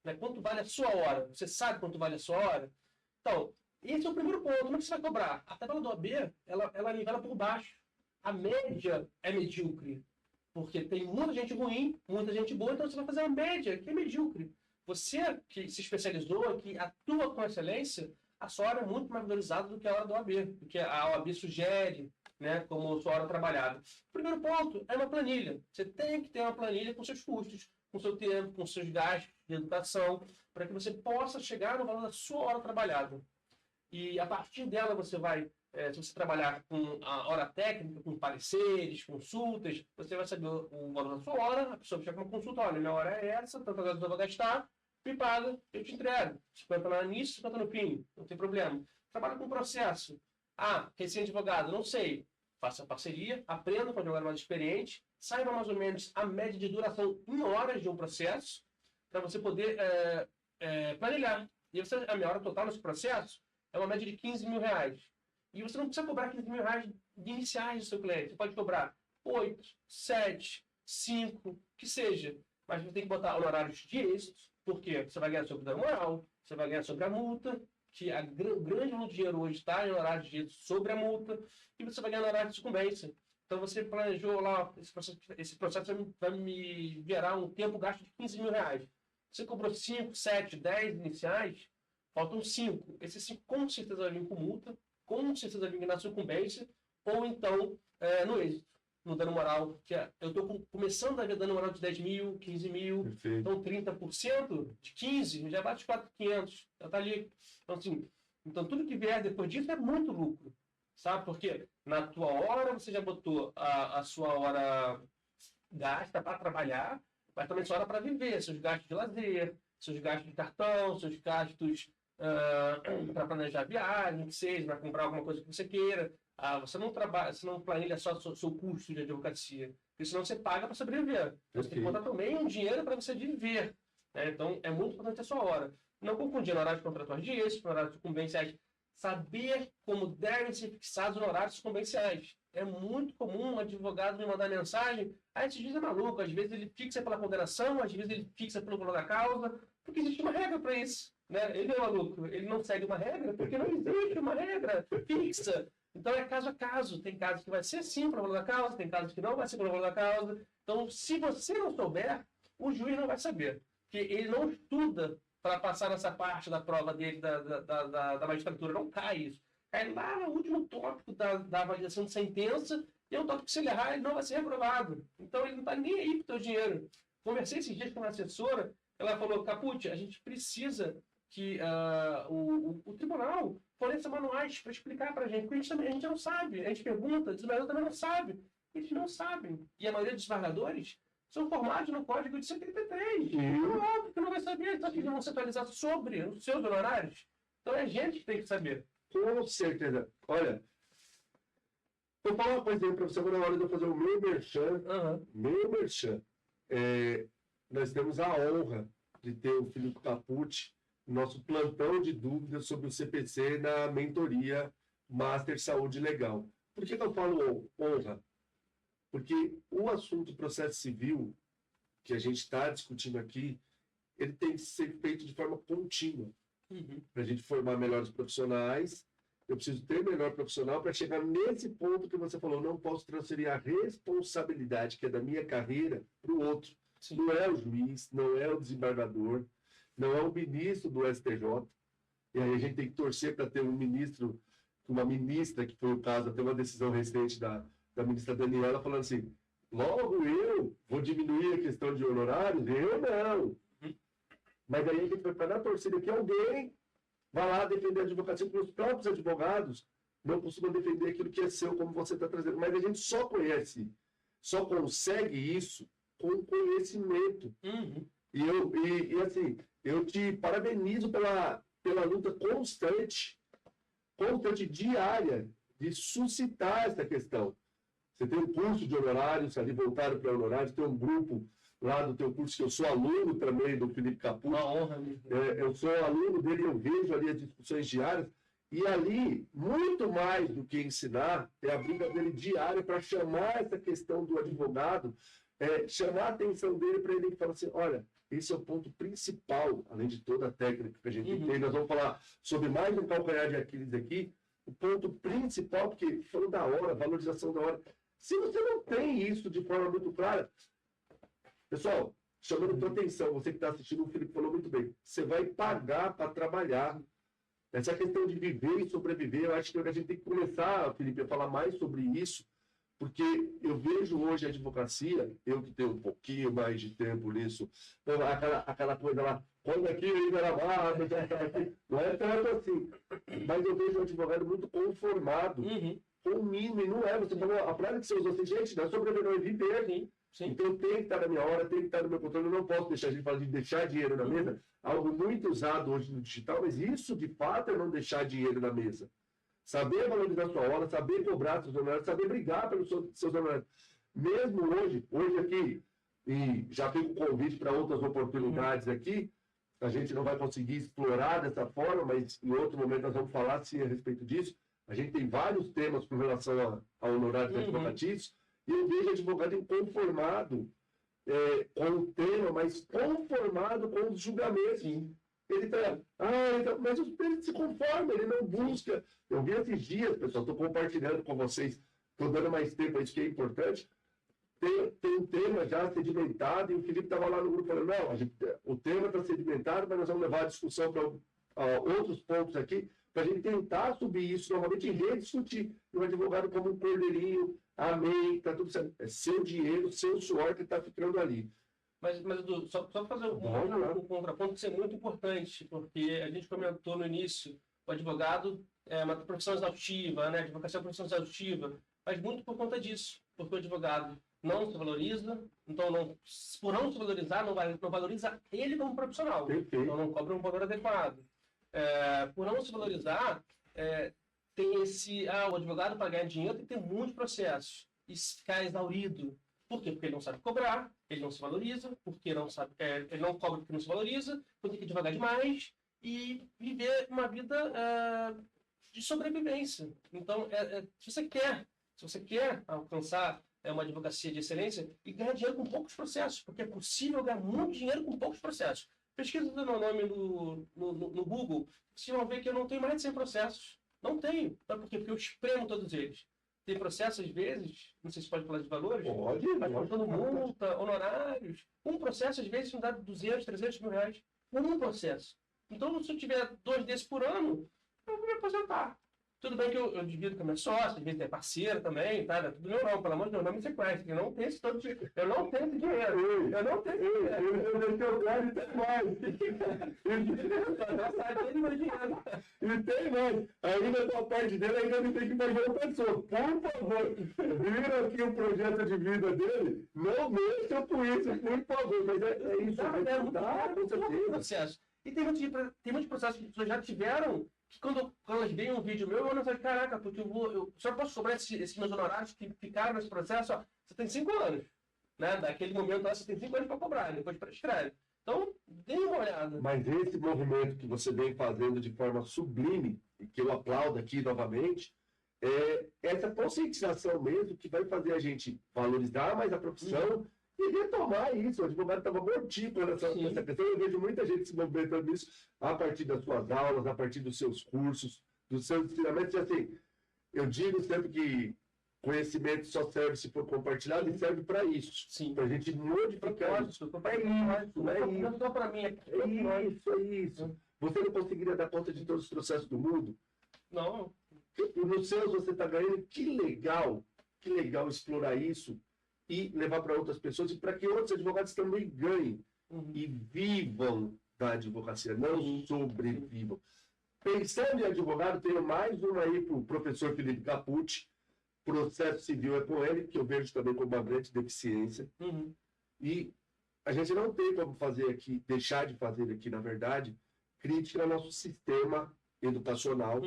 Né? Quanto vale a sua hora? Você sabe quanto vale a sua hora? Então, esse é o primeiro ponto. Como é que você vai cobrar? A tabela do OAB, ela nivela por baixo. A média é medíocre. Porque tem muita gente ruim, muita gente boa, então você vai fazer uma média que é medíocre. Você que se especializou, que atua com excelência, a sua hora é muito mais valorizada do que a hora do OAB, do que a OAB sugere, né, como sua hora trabalhada. O primeiro ponto é uma planilha. Você tem que ter uma planilha com seus custos, com seu tempo, com seus gastos de educação, para que você possa chegar no valor da sua hora trabalhada. E a partir dela você vai, se você trabalhar com a hora técnica, com pareceres, consultas, você vai saber o valor da sua hora, a pessoa chega com uma consulta, olha, minha hora é essa, tantas horas eu vou gastar, me paga, eu te entrego. 50 no início, 50 no fim, não tem problema. Trabalha com processo. Recém-advogado, não sei. Faça parceria, aprenda com um advogado mais experiente, saiba mais ou menos a média de duração em horas de um processo, para você poder planilhar. E a minha hora total nesse processo é uma média de 15 mil reais. E você não precisa cobrar 15 mil reais iniciais do seu cliente. Você pode cobrar 8, 7, 5, que seja. Mas você tem que botar honorários de êxito, porque você vai ganhar sobre o dano moral, você vai ganhar sobre a multa, que o grande volume de dinheiro hoje está em horário de êxito sobre a multa, e você vai ganhar no horário de sucumbência. Então você planejou lá, esse processo vai me gerar um tempo gasto de 15 mil reais. Você cobrou 5, 7, 10 iniciais, faltam 5. Esses 5 com certeza vai vir com multa, com certeza vai vir na sucumbência, ou então no êxito, no dano moral. Que eu estou começando a ver dano moral de 10 mil, 15 mil, Perfeito. Então 30% de 15 já bate 4.500, já está ali. Então, assim, tudo que vier depois disso é muito lucro, sabe? Porque na tua hora você já botou a sua hora gasta para trabalhar, mas também sua hora para viver, seus gastos de lazer, seus gastos de cartão, seus gastos para planejar viagem, que seja, para comprar alguma coisa que você queira. Você não trabalha, você não planilha só o seu custo de advocacia, porque senão você paga para sobreviver. Você tem que botar também um dinheiro para você viver. Né? Então, é muito importante a sua hora. Não confundir horários contratuais de êxito, horários sucumbenciais. Saber como devem ser fixados os horários sucumbenciais. É muito comum um advogado me mandar mensagem, esses dias é maluco, às vezes ele fixa pela condenação, às vezes ele fixa pelo valor da causa, porque existe uma regra para isso. Né? Ele é maluco, ele não segue uma regra, porque não existe uma regra fixa. Então é caso a caso. Tem casos que vai ser sim pelo valor da causa, tem casos que não vai ser pelo valor da causa. Então, se você não souber, o juiz não vai saber. Porque ele não estuda para passar nessa parte da prova dele, da magistratura. Não cai isso. Cai lá no último tópico da avaliação de sentença, e é um tópico que, se ele errar, ele não vai ser reprovado. Então, ele não está nem aí para o teu dinheiro. Conversei esses dias com uma assessora, ela falou, Capucci, a gente precisa que o tribunal forneça manuais para explicar para a gente, porque a gente não sabe. A gente pergunta, o desembargador também não sabe. Eles não sabem. E a maioria dos desembargadores são formados no Código de 73. Óbvio que não vai saber, só que eles vão se atualizar sobre os seus honorários. Então é a gente que tem que saber. Com certeza. Olha, vou falar uma coisa aí para você, agora na hora de eu fazer o meu merchan. Meu merchan. Nós temos a honra de ter o Filipe Capucci, nosso plantão de dúvidas sobre o CPC na mentoria Master Saúde Legal. Por que eu falo honra? Porque o assunto processo civil que a gente está discutindo aqui, ele tem que ser feito de forma contínua. Para a gente formar melhores profissionais, eu preciso ter melhor profissional para chegar nesse ponto que você falou, não posso transferir a responsabilidade que é da minha carreira para o outro. Sim. Não é o juiz, não é o desembargador, não é o ministro do STJ. E aí a gente tem que torcer para ter um ministro, uma ministra, que foi o caso, até uma decisão recente da ministra Daniela, falando assim, logo eu vou diminuir a questão de honorários? Eu não. Mas aí a gente vai para na torcida que alguém vai lá defender a advocacia, porque os próprios advogados não costumam defender aquilo que é seu, como você está trazendo. Mas a gente só conhece, só consegue isso com conhecimento. E assim, eu te parabenizo pela luta constante constante, diária, de suscitar essa questão. Você tem um curso de honorários, ali voltado para honorários, tem um grupo lá do teu curso, que eu sou aluno também do Felipe Capucci. Uma honra mesmo. Eu sou aluno dele, eu vejo ali as discussões diárias, e ali, muito mais do que ensinar, é a briga dele diária para chamar essa questão do advogado, chamar a atenção dele para ele falar assim, olha, esse é o ponto principal, além de toda a técnica que a gente tem. Nós vamos falar sobre mais um calcanhar de Aquiles aqui, o ponto principal, porque falou da hora, valorização da hora. Se você não tem isso de forma muito clara, pessoal, chamando a tua atenção, você que está assistindo, o Felipe falou muito bem, você vai pagar para trabalhar. Essa questão de viver e sobreviver, eu acho que a gente tem que começar, Felipe, a falar mais sobre isso, porque eu vejo hoje a advocacia, eu que tenho um pouquinho mais de tempo nisso, aquela coisa lá, quando aqui ainda era barra, não é tanto assim, mas eu vejo o advogado muito conformado com o mínimo, e não é, você falou, a frase que você usou assim, gente, não é sobreviver, não é viver, Sim. Então tem que estar na minha hora, tem que estar no meu controle, eu não posso deixar, a gente fala de deixar dinheiro na mesa, algo muito usado hoje no digital, mas isso de fato é não deixar dinheiro na mesa. Saber valorizar sua hora, saber cobrar seus honorários, saber brigar pelos seus honorários. Mesmo hoje aqui, e já fico com convite para outras oportunidades aqui, a gente não vai conseguir explorar dessa forma, mas em outro momento nós vamos falar sim a respeito disso. A gente tem vários temas com relação a honorários advocatícios, e eu vejo advogado inconformado com o tema, mas conformado com os julgamentos. Sim. Ele está, mas ele se conforma, ele não busca. Eu vi esses dias, pessoal, estou compartilhando com vocês, estou dando mais tempo a isso que é importante. Tem um tema já sedimentado, e o Felipe estava lá no grupo falando, não, o tema está sedimentado, mas nós vamos levar a discussão para outros pontos aqui, para a gente tentar subir isso novamente e rediscutir. E o advogado como um cordeirinho, amém, está tudo certo. É seu dinheiro, seu suor que está ficando ali. Mas Edu, só para fazer um contraponto, isso é muito importante, porque a gente comentou no início, o advogado é uma profissão exaustiva, né? A advocacia é uma profissão exaustiva, mas muito por conta disso, porque o advogado não se valoriza, então por não se valorizar, não valoriza ele como profissional, então não cobra um valor adequado. Por não se valorizar, tem o advogado para ganhar dinheiro tem que ter muitos processos e ficar exaurido. Por quê? Porque ele não sabe cobrar, ele não se valoriza, porque não sabe, ele não cobra porque não se valoriza, porque tem que devagar demais e viver uma vida de sobrevivência. Então, se você quer alcançar uma advocacia de excelência e ganhar dinheiro com poucos processos, porque é possível ganhar muito dinheiro com poucos processos. Pesquisa meu nome no Google, vocês vão ver que eu não tenho mais de 100 processos. Não tenho. Sabe por quê? Porque eu espremo todos eles. Tem processos, às vezes, não sei se pode falar de valores, mas faltando multa, honorários. Um processo, às vezes, me dá 200, 300 mil reais. Um processo. Então, se eu tiver 2 desses por ano, eu vou me aposentar. Tudo bem que eu divido com a minha sócia, às vezes é parceira também, tá? Não é tudo meu não, pelo amor de Deus, não me sequestre. Eu não tenho esse dinheiro. Eu não tenho esse dinheiro. Eu não tenho esse dinheiro. Eu tenho mais e tem mais. E tem mais. Ainda com a parte dele, ainda me tem que pagar uma pessoa. Por favor, viram aqui o projeto de vida dele? Não mexa com isso, por favor. Mas é isso. Com certeza. E tem muitos processos que as pessoas já tiveram, que quando elas veem um vídeo meu, eu não sei, caraca, porque eu só posso cobrar esses meus honorários que ficaram nesse processo, ó, você tem 5 anos. Né? Daquele momento lá, você tem 5 anos para cobrar, depois prescreve. Então, dê uma olhada. Mas esse movimento que você vem fazendo de forma sublime, e que eu aplaudo aqui novamente, é essa conscientização mesmo que vai fazer a gente valorizar mais a profissão e retomar isso. O advogado estava mortico nessa questão. Eu vejo muita gente se movimentando nisso a partir das suas aulas, a partir dos seus cursos, dos seus ensinamentos. E assim, eu digo sempre que conhecimento só serve se for compartilhado e serve para isso. Sim. Para a gente modificar isso. Não só para mim, é isso. Você não conseguiria dar conta de todos os processos do mundo? Não. Nos seus você está ganhando. Que legal explorar isso e levar para outras pessoas e para que outros advogados também ganhem e vivam da advocacia, não sobrevivam. Pensando em advogado, tenho mais uma aí para o professor Felipe Capucci. Processo civil é com ele, que eu vejo também como uma grande deficiência. E a gente não tem como fazer aqui, deixar de fazer aqui, na verdade, crítica ao nosso sistema educacional.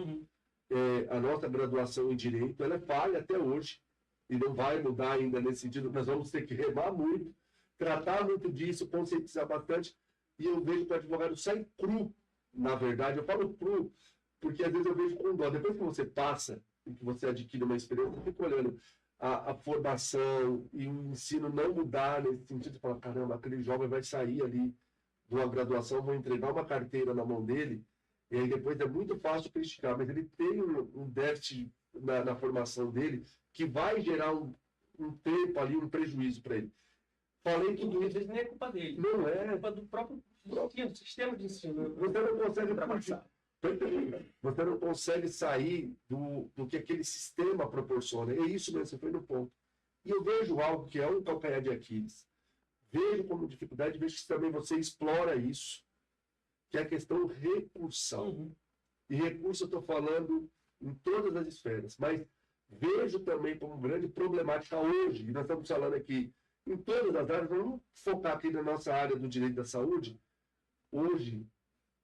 a nossa graduação em Direito, ela é falha até hoje, e não vai mudar ainda nesse sentido. Nós vamos ter que remar muito, tratar muito disso, conscientizar bastante, e eu vejo que o advogado sai cru, na verdade. Eu falo cru, porque às vezes eu vejo com dó. Depois que você passa, e que você adquire uma experiência, você fica olhando a formação e o ensino não mudar nesse sentido, você fala, caramba, aquele jovem vai sair ali de uma graduação, vou entregar uma carteira na mão dele, e aí depois é muito fácil criticar, mas ele tem um déficit na formação dele que vai gerar um tempo ali, um prejuízo para ele. Falei tudo Às isso. vezes nem é culpa dele. Não É é. culpa do próprio ensino, sistema de ensino. Você não consegue Ultrapassar. Você não consegue sair do que aquele sistema proporciona. É isso mesmo, você foi no ponto. E eu vejo algo que é um calcanhar de Aquiles. Vejo como dificuldade, vejo que também você explora isso, que é a questão recursal. Uhum. E recurso eu estou falando em todas as esferas, mas vejo também como grande problemática hoje, e nós estamos falando aqui em todas as áreas, vamos focar aqui na nossa área do direito da saúde. Hoje,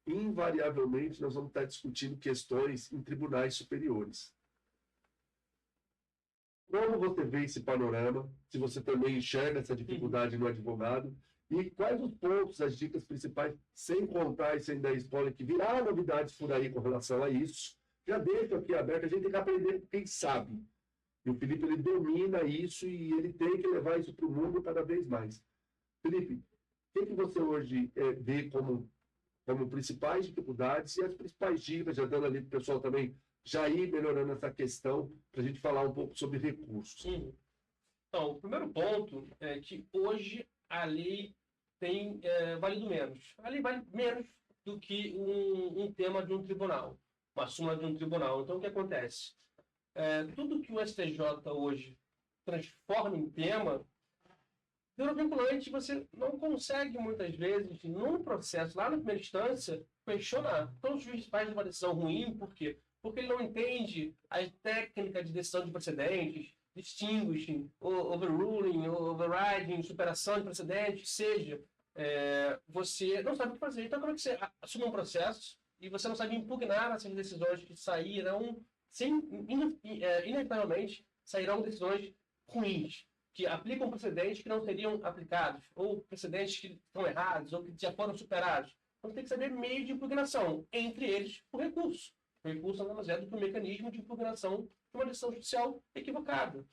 invariavelmente, nós vamos estar discutindo questões em tribunais superiores. Como você vê esse panorama? Se você também enxerga essa dificuldade no advogado? E quais os pontos, as dicas principais, sem contar e sem dar spoiler, que virá novidades por aí com relação a isso? Já deixo aqui aberto, a gente tem que aprender com quem sabe. E o Felipe, ele domina isso e ele tem que levar isso para o mundo cada vez mais. Felipe, o que você hoje vê como principais dificuldades e as principais dicas, já dando ali para o pessoal também já ir melhorando essa questão, para a gente falar um pouco sobre recursos? Sim. Então, o primeiro ponto é que hoje a lei tem valido menos. A lei vale menos do que um tema de um tribunal, uma súmula de um tribunal. Então, o que acontece? Tudo que o STJ hoje transforma em tema, pelo vinculante, você não consegue, muitas vezes, num processo, lá na primeira instância, questionar. Então, o juiz faz uma decisão ruim, por quê? Porque ele não entende a técnica de decisão de precedentes, distinguishing, overruling, overriding, superação de precedentes, que seja, você não sabe o que fazer. Então, como é que você assume um processo e você não sabe impugnar essas decisões que saíram, inevitavelmente, sairão decisões ruins, que aplicam precedentes que não seriam aplicados, ou precedentes que estão errados, ou que já foram superados. Então, tem que saber meio de impugnação, entre eles o recurso. O recurso nada mais é do que um mecanismo de impugnação de uma decisão judicial equivocada.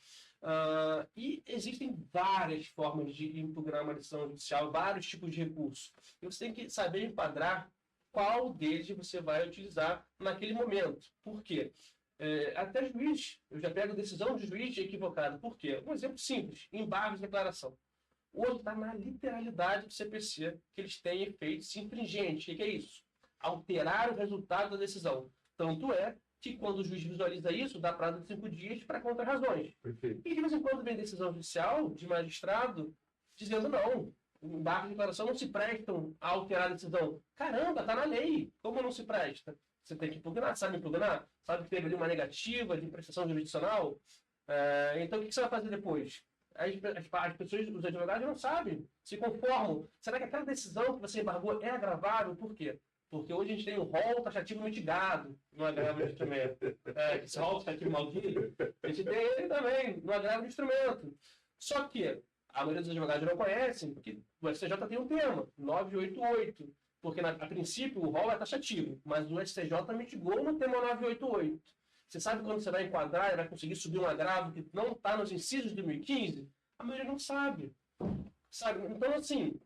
E existem várias formas de impugnar uma decisão judicial, vários tipos de recurso. E você tem que saber enquadrar qual deles você vai utilizar naquele momento. Por quê? Até juiz, eu já pego decisão de juiz equivocada. Por quê? Um exemplo simples, embargos de declaração. Hoje está na literalidade do CPC que eles têm efeitos infringentes. O que é isso? Alterar o resultado da decisão. Tanto é que quando o juiz visualiza isso, dá prazo de 5 dias para contrarrazões. Perfeito. E de vez em quando vem decisão judicial de magistrado dizendo não, embargos de declaração não se prestam a alterar a decisão. Caramba, está na lei. Como não se presta? Você tem que impugnar, sabe impugnar? Sabe que teve ali uma negativa de prestação jurisdicional? Então, o que você vai fazer depois? As pessoas, os advogados não sabem, se conformam. Será que aquela decisão que você embargou é agravável? Por quê? Porque hoje a gente tem um rol taxativo mitigado no agravo de instrumento. Esse rol taxativo maldito, a gente tem ele também no agravo de instrumento. Só que a maioria dos advogados não conhecem, porque o STJ tem um tema, 988. Porque, a princípio, o rol é taxativo, mas o STJ mitigou no tema 988. Você sabe quando você vai enquadrar e vai conseguir subir um agravo que não está nos incisos de 2015? A maioria não sabe. Então, assim,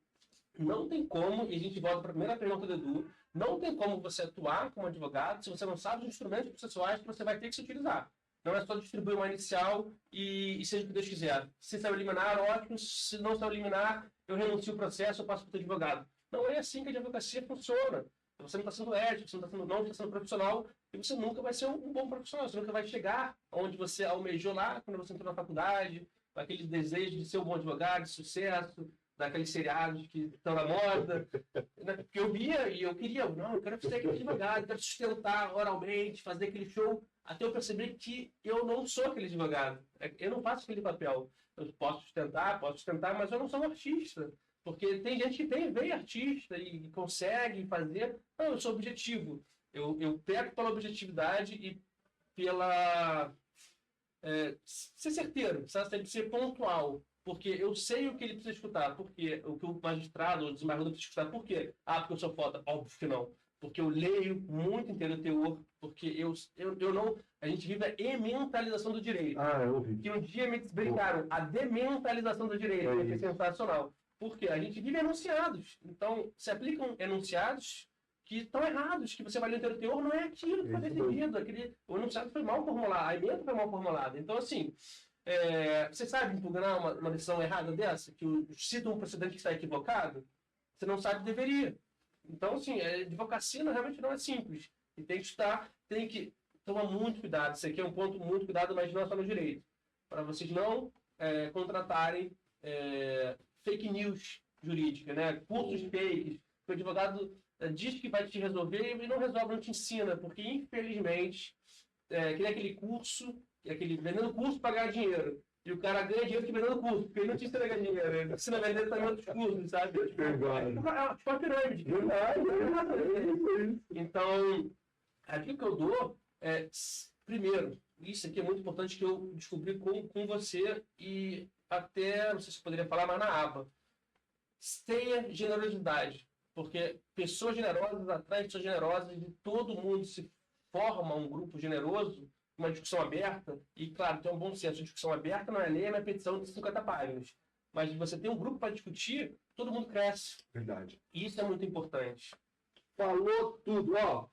não tem como, e a gente volta para a primeira pergunta do Edu, não tem como você atuar como advogado se você não sabe os instrumentos processuais que você vai ter que se utilizar. Não é só distribuir uma inicial e seja o que Deus quiser. Se saiu liminar, ótimo. Se não saiu liminar, eu renuncio o processo, eu passo para o advogado. Não é assim que a advocacia funciona. Você não está sendo ético, você não está sendo profissional, e você nunca vai ser um bom profissional. Você nunca vai chegar onde você almejou lá, quando você entrou na faculdade, com aquele desejo de ser um bom advogado, de sucesso, daqueles seriados que estão na moda. Porque eu via e eu queria, não, eu quero ser aquele advogado, quero sustentar oralmente, fazer aquele show, até eu perceber que eu não sou aquele advogado. Eu não faço aquele papel. Eu posso sustentar, mas eu não sou um artista. Porque tem gente que vem artista e consegue fazer. Não, eu sou objetivo. Eu pego pela objetividade e pela ser certeiro, sabe? Tem que ser pontual. Porque eu sei o que ele precisa escutar. Porque o que o magistrado ou o desembargador precisa escutar. Por quê? Ah, porque eu sou foda. Óbvio que não. Porque eu leio muito inteiro o teor. Porque eu não... A gente vive a ementalização do direito. Ah, eu ouvi. Que um dia me brincaram. A dementalização do direito. Que é sensacional. Porque a gente vive enunciados. Então, se aplicam enunciados que estão errados, que você vai ler o teor, não é aquilo que foi decidido. O enunciado foi mal formulado, a emenda foi mal formulada. Então, assim, você sabe impugnar uma decisão errada dessa, que cita um precedente que está equivocado? Você não sabe, deveria. Então, assim, a advocacia realmente não é simples. E tem que estar, tem que tomar muito cuidado. Isso aqui é um ponto muito cuidado, mas não é só no direito. Para vocês não contratarem fake news jurídica, né? Cursos fakes, que o advogado diz que vai te resolver e não resolve, não te ensina, porque infelizmente que nem aquele curso, vendendo curso para ganhar dinheiro. E o cara ganha dinheiro que vendendo curso, porque ele não te ensina a ganhar dinheiro, ele ensina a vender também outros cursos, sabe? Tipo uma pirâmide. Então, a dica que eu dou primeiro, isso aqui é muito importante que eu descobri com você e até, não sei se eu poderia falar, mas na aba. Tenha generosidade. Porque pessoas generosas atraem pessoas generosas e todo mundo se forma um grupo generoso, uma discussão aberta, e claro, tem um bom senso, a discussão aberta não é lei, é uma petição de 50 páginas. Mas você tem um grupo para discutir, todo mundo cresce. Verdade. E isso é muito importante. Falou tudo, ó.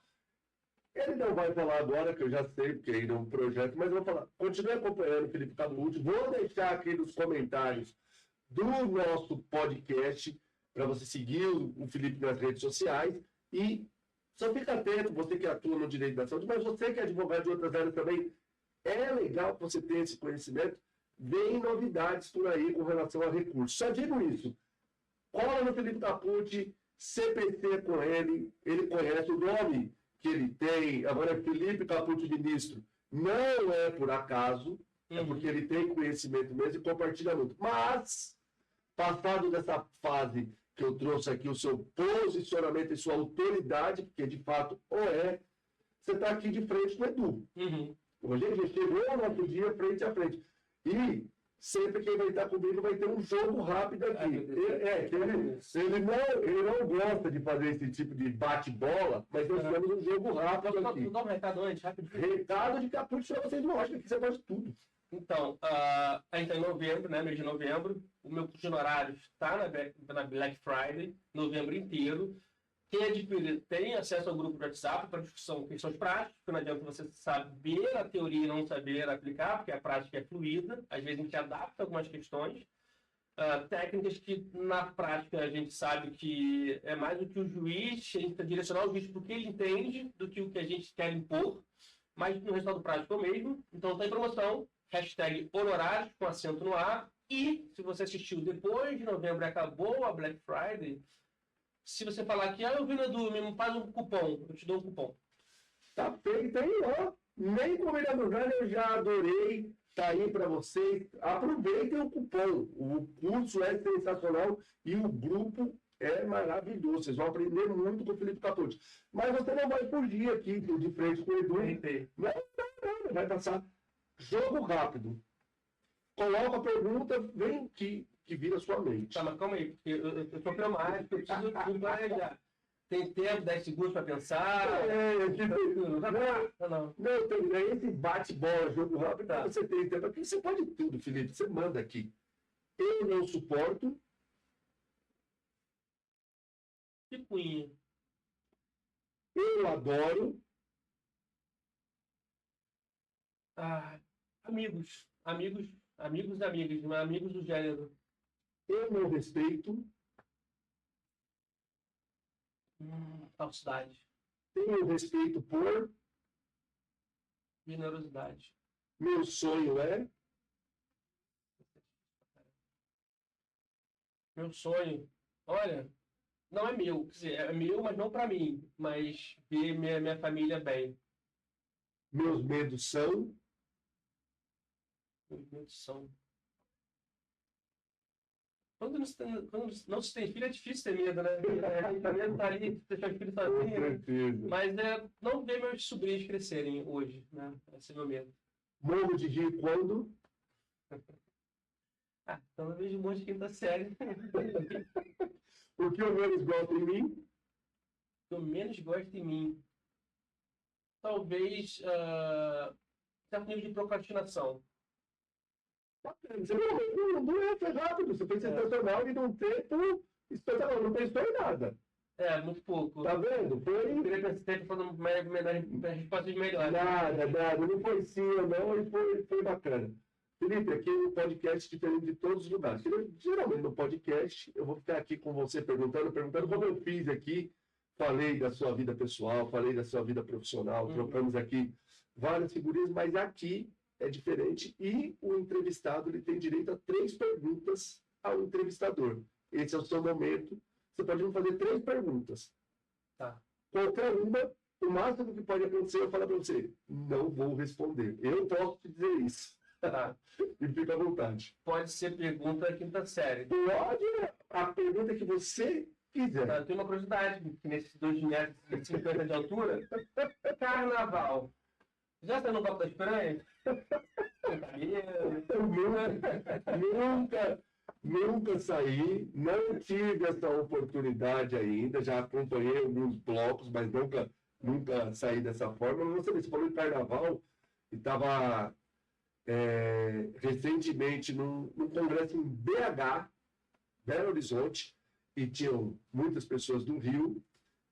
Ele não vai falar agora, que eu já sei, porque ainda é um projeto, mas eu vou falar. Continue acompanhando o Felipe Capucci. Vou deixar aqui nos comentários do nosso podcast para você seguir o Felipe nas redes sociais e só fica atento, você que atua no direito da saúde, mas você que é advogado de outras áreas também, é legal que você tenha esse conhecimento. Vem novidades por aí com relação a recursos. Só digo isso. Cola no Felipe Capucci, CPC com ele conhece o nome que ele tem, agora é Felipe Capucci Ministro. Não é por acaso, é porque ele tem conhecimento mesmo e compartilha muito. Mas, passado dessa fase que eu trouxe aqui, o seu posicionamento e sua autoridade, porque de fato você está aqui de frente com o Edu. Hoje ele chegou no outro dia frente a frente. E sempre quem vai estar comigo vai ter um jogo rápido aqui. Ele não gosta de fazer esse tipo de bate-bola, mas nós temos um jogo rápido aqui. Vou dar um recado antes, rapidinho. Recado de Capucci para vocês, não acham que você faz tudo. Então, a gente está em novembro, né, mês de novembro. O meu curso de honorários está na Black Friday, novembro inteiro. Quem adquirir tem acesso ao grupo de WhatsApp para discussão de questões práticas, porque não adianta você saber a teoria e não saber aplicar, porque a prática é fluida. Às vezes a gente adapta algumas questões. Técnicas que na prática a gente sabe que é mais do que o juiz, a gente está direcionando o juiz para o que ele entende do que o que a gente quer impor, mas no resultado prático é o mesmo. Então está em promoção, #honorários com acento no A. E se você assistiu depois de novembro e acabou a Black Friday, se você falar que eu vi no Edu, me faz um cupom, eu te dou um cupom. Tá feito aí, ó. Nem combinado nada, eu já adorei. Tá aí para vocês. Aproveitem o cupom. O curso é sensacional e o grupo é maravilhoso. Vocês vão aprender muito com o Felipe Capucci. Mas você não vai fugir aqui de frente com o Edu. Não. Vai passar jogo rápido. Coloca a pergunta, vem que vira a sua mente. Tá, mas calma aí, porque eu sou pragmático, eu preciso planejar. Tem tempo, 10 segundos para pensar. Não, tem esse bate-bola, jogo rápido, tá. Você tem tempo. Aqui você pode tudo, Felipe. Você manda aqui. Eu não suporto. Picuinha. Eu adoro. Amigos e amigas, mas amigos do gênero. Eu não respeito. Falsidade. Tenho respeito por. Generosidade. Meu sonho é. Meu sonho, olha, não é meu, quer dizer, é meu, mas não para mim, mas ver minha família bem. Meus medos são. Meus medos são. Quando não se tem filho, é difícil ter medo, né? Tá medo tá ali, deixar os filhos Com sozinhos. certeza. Mas não ver meus sobrinhos crescerem hoje, né? Esse é o meu medo. Morro de rir quando? Então eu vejo um monte de quinta série. O que eu menos gosto em mim? O que eu menos gosto em mim. Talvez certo nível de procrastinação. Você não é rápido, você foi sensacional e num tempo espetacular, não pensou em nada. Muito pouco. Tá vendo? Foi. Eu queria ter falando respostas melhores. Nada. Não foi sim ou não, e foi bacana. Felipe, aqui no podcast diferente de todos os lugares. Geralmente no podcast, eu vou ficar aqui com você perguntando como eu fiz aqui. Falei da sua vida pessoal, falei da sua vida profissional, trocamos aqui várias figurinhas, mas aqui é diferente e o entrevistado ele tem direito a 3 perguntas ao entrevistador. Esse é o seu momento. Você pode me fazer 3 perguntas. Tá. Qualquer uma, o máximo que pode acontecer, eu falo para você, não vou responder. Eu posso te dizer isso. Tá. E fica à vontade. Pode ser pergunta quinta série. Pode a pergunta que você quiser. Eu tenho uma curiosidade, que nesses 2 metros e 50 de altura, carnaval. Já saiu no Copo das Piranhas? Nunca saí, não tive essa oportunidade ainda, já acompanhei alguns blocos, mas nunca saí dessa forma. Você falou em carnaval e estava recentemente num congresso em BH, Belo Horizonte, e tinham muitas pessoas do Rio,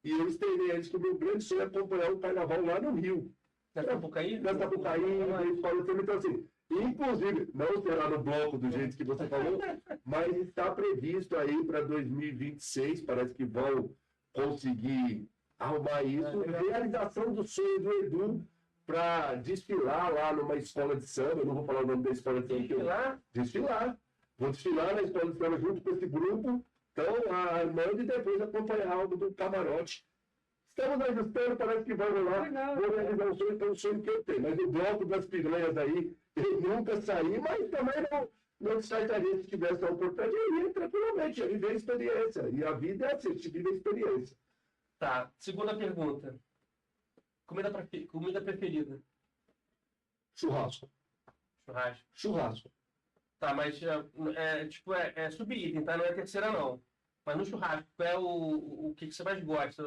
e eu externei a eles que o meu grande sonho é acompanhar o carnaval lá no Rio. Na Sapucaí? Então, assim, inclusive, não será no bloco do jeito que você falou, mas está previsto aí para 2026, parece que vão conseguir arrumar isso. Realização do sonho do Edu para desfilar lá numa escola de samba, eu não vou falar o nome da escola de samba. Desfilar. Vou desfilar na escola de samba junto com esse grupo, então, armando e depois acompanhar algo do camarote. Estamos ajustando, parece que vai rolar. Vou realizar um sonho, então um sonho que eu tenho. Mas o bloco das piranhas aí, eu nunca saí, mas também não descartaria se tivesse a oportunidade. Eu ia tranquilamente, ia viver a experiência. E a vida é assim, a gente vive a experiência. Tá, segunda pergunta. Comida preferida? Churrasco. Churrasco. Tá, mas é sub-item, tá? Não é terceira, não. Mas no churrasco, qual é o que você mais gosta?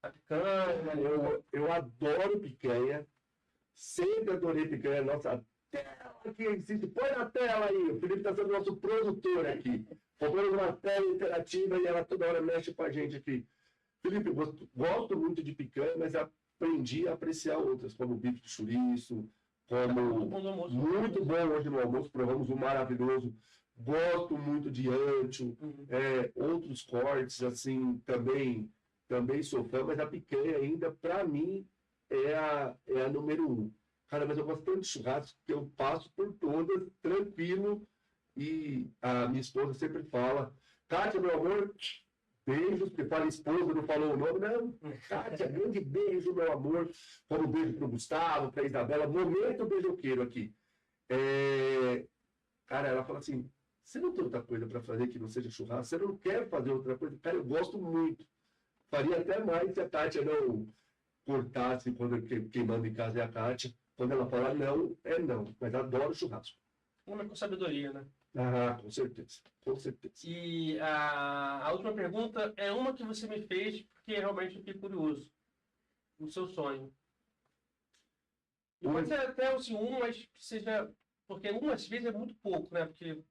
A picanha? Eu adoro picanha. Sempre adorei picanha. Nossa, tela que existe. Põe na tela aí. O Felipe está sendo nosso produtor aqui. Compramos uma tela interativa e ela toda hora mexe com a gente aqui. Felipe, eu gosto muito de picanha, mas aprendi a apreciar outras, como o bife de chouriço, muito bom hoje no almoço, provamos um maravilhoso. Gosto muito de ancho, outros cortes, assim, também sou fã, mas a picanha ainda, para mim, é a número 1. Cara, mas eu gosto tanto de churrasco que eu passo por todas, tranquilo, e a minha esposa sempre fala, Kátia, meu amor, beijos, porque fala esposa, não falou o nome, não. Kátia, grande beijo, meu amor. Como um beijo para o Gustavo, para a Isabela, momento beijoqueiro aqui. Cara, ela fala assim, você não tem outra coisa para fazer que não seja churrasco? Você não quer fazer outra coisa? Cara, eu gosto muito. Faria até mais se a Kátia não cortasse quando quem manda em casa é a Kátia. Quando ela fala não, é não. Mas adoro churrasco. Uma com sabedoria, né? Com certeza. Com certeza. E a última pergunta é uma que você me fez, porque realmente eu fiquei curioso. O seu sonho. E pode ser até assim, mas que seja... Porque às vezes é muito pouco, né? Porque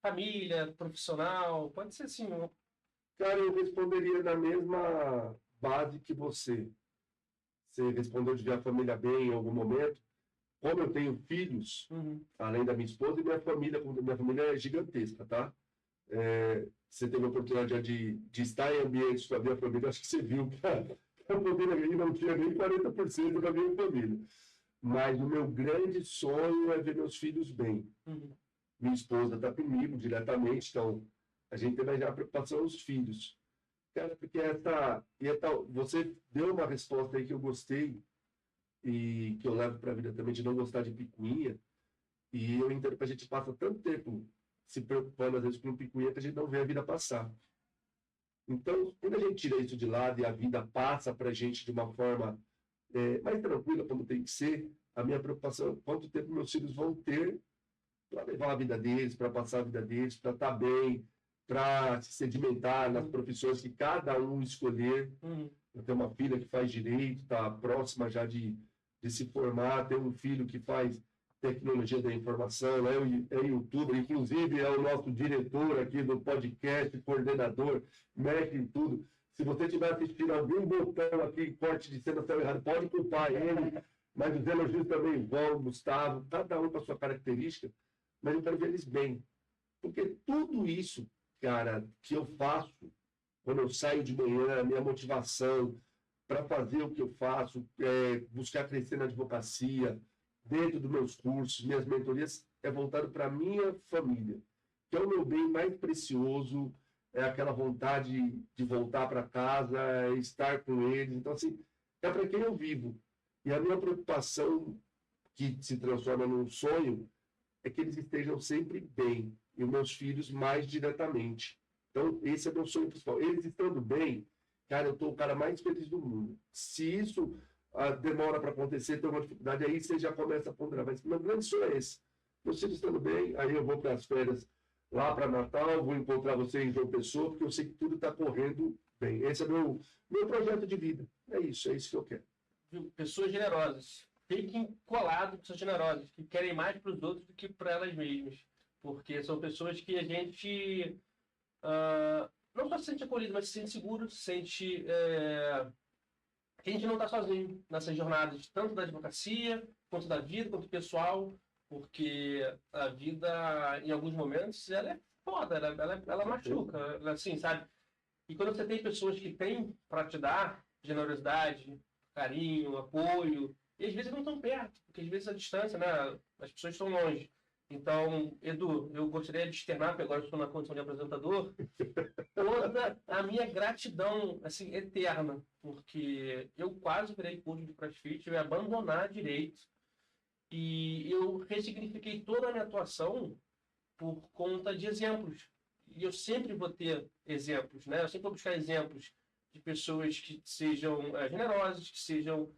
família, profissional, pode ser assim. Cara, eu responderia na mesma base que você. Você respondeu de ver a família bem em algum momento. Como eu tenho filhos, além da minha esposa, e minha família é gigantesca, tá? Você teve a oportunidade de estar em ambientes com a minha família, acho que você viu que a família aí não tinha nem 40% da minha família. Mas o meu grande sonho é ver meus filhos bem. Minha esposa está comigo diretamente, então a gente tem mais a preocupação dos filhos. Cara, porque você deu uma resposta aí que eu gostei e que eu levo para a vida também, de não gostar de picuinha. E eu entendo que a gente passa tanto tempo se preocupando, às vezes, com um picuinha que a gente não vê a vida passar. Então, quando a gente tira isso de lado e a vida passa para a gente de uma forma mais tranquila, como tem que ser, a minha preocupação é quanto tempo meus filhos vão ter para levar a vida deles, para passar a vida deles, para estar bem, para se sedimentar nas profissões que cada um escolher. Eu tenho uma filha que faz direito, está próxima já de se formar, tenho um filho que faz tecnologia da informação, é youtuber, inclusive é o nosso diretor aqui do podcast, coordenador, mexe em tudo. Se você estiver assistindo algum botão aqui, corte de cena tão errado, pode culpar ele, mas os elogios também vão, Gustavo, cada um com a sua característica, mas eu quero ver eles bem. Porque tudo isso, cara, que eu faço, quando eu saio de manhã, a minha motivação para fazer o que eu faço, buscar crescer na advocacia, dentro dos meus cursos, minhas mentorias, é voltado para a minha família, que é o meu bem mais precioso, é aquela vontade de voltar para casa, estar com eles. Então, assim, é para quem eu vivo. E a minha preocupação, que se transforma num sonho, é que eles estejam sempre bem, e os meus filhos mais diretamente. Então, esse é meu sonho principal. Eles estando bem, cara, eu estou o cara mais feliz do mundo. Se isso demora para acontecer, tem uma dificuldade, aí você já começa a ponderar. Mas meu grande sonho é esse. Meus filhos estando bem, aí eu vou para as férias lá para Natal, vou encontrar você em João Pessoa, porque eu sei que tudo está correndo bem. Esse é meu projeto de vida. É isso que eu quero. Pessoas generosas. Fiquem colados com pessoas generosas, que querem mais para os outros do que para elas mesmas. Porque são pessoas que a gente não só se sente acolhido, mas se sente seguro, se sente que a gente não está sozinho nessas jornadas, tanto da advocacia, quanto da vida, quanto pessoal, porque a vida, em alguns momentos, ela é foda, ela machuca, assim, sabe? E quando você tem pessoas que têm para te dar generosidade, carinho, apoio, e às vezes não estão perto, porque às vezes a distância, né? As pessoas estão longe. Então, Edu, eu gostaria de externar, porque agora eu estou na condição de apresentador, toda a minha gratidão, assim, eterna, porque eu quase virei coach de CrossFit, eu ia abandonar direito, e eu ressignifiquei toda a minha atuação por conta de exemplos. E eu sempre vou ter exemplos, né? Eu sempre vou buscar exemplos de pessoas que sejam generosas, que sejam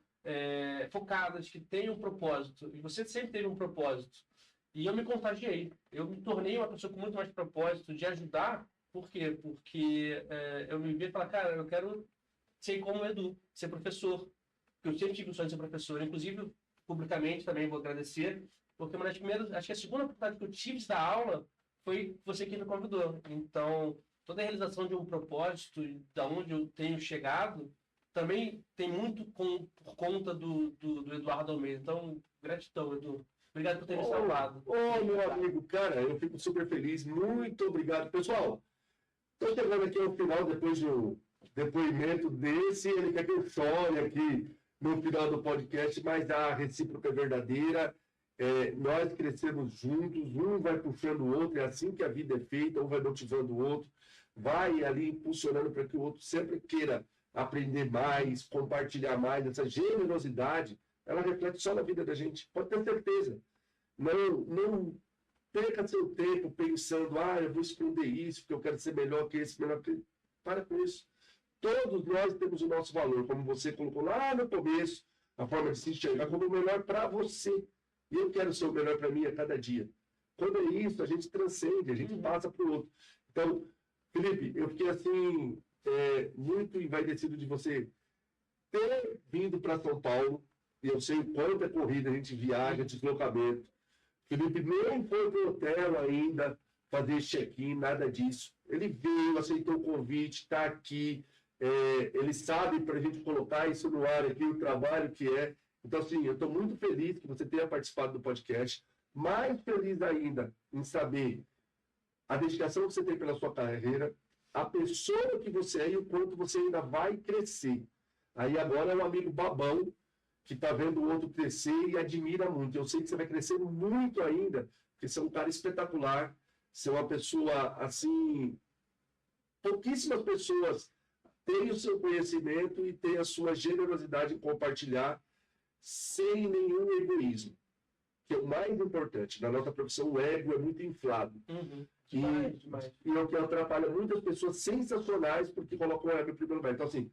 focadas, que tenham um propósito. E você sempre teve um propósito. E eu me contagiei. Eu me tornei uma pessoa com muito mais propósito de ajudar. Por quê? Porque eu me vi e falei, cara, eu quero ser como o Edu, ser professor. Porque eu sempre tive o sonho de ser professor. Inclusive, publicamente também vou agradecer, porque uma das primeiras, acho que a segunda oportunidade que eu tive de dar aula foi você que me convidou. Então, toda a realização de um propósito, da onde eu tenho chegado, também tem muito por conta do Eduardo Almeida. Então, gratidão, Edu. Obrigado por ter me salvado. Meu amigo, cara, eu fico super feliz. Muito obrigado. Pessoal, estou chegando aqui ao final, depois de um depoimento desse. Ele quer que eu chore aqui no final do podcast, mas a recíproca é verdadeira. Nós crescemos juntos, um vai puxando o outro, é assim que a vida é feita, um vai motivando o outro, vai ali impulsionando para que o outro sempre queira aprender mais, compartilhar mais. Essa generosidade, ela reflete só na vida da gente, pode ter certeza. Não perca seu tempo pensando, eu vou esconder isso, porque eu quero ser melhor que esse, melhor que... Para com isso. Todos nós temos o nosso valor, como você colocou lá no começo, a forma de se enxergar como o melhor para você. E eu quero ser o melhor para mim a cada dia. Quando é isso, a gente transcende, a gente passa para o outro. Então, Felipe, eu fiquei assim, muito envaidecido de você ter vindo para São Paulo. E eu sei o quanto é corrida, a gente viaja, deslocamento. Felipe nem foi para o hotel ainda fazer check-in, nada disso. Ele veio, aceitou o convite, está aqui. Ele sabe para a gente colocar isso no ar aqui, o trabalho que é. Então, assim, eu estou muito feliz que você tenha participado do podcast. Mais feliz ainda em saber a dedicação que você tem pela sua carreira, a pessoa que você é e o quanto você ainda vai crescer. Aí agora é um amigo babão que está vendo o outro crescer e admira muito. Eu sei que você vai crescer muito ainda, porque você é um cara espetacular, você é uma pessoa, assim, pouquíssimas pessoas têm o seu conhecimento e têm a sua generosidade em compartilhar sem nenhum egoísmo, que é o mais importante. Na nossa profissão, o ego é muito inflado. e o que atrapalha muitas pessoas sensacionais porque colocam o web em primeiro lugar. Então, assim,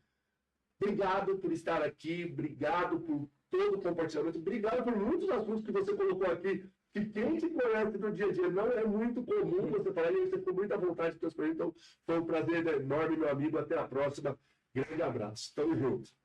obrigado por estar aqui, obrigado por todo o compartilhamento, obrigado por muitos assuntos que você colocou aqui, que quem te conhece no dia a dia não é muito comum você falar, e você ficou muito à vontade de transferir. Então, foi um prazer enorme, meu amigo. Até a próxima. Grande abraço. Tamo junto.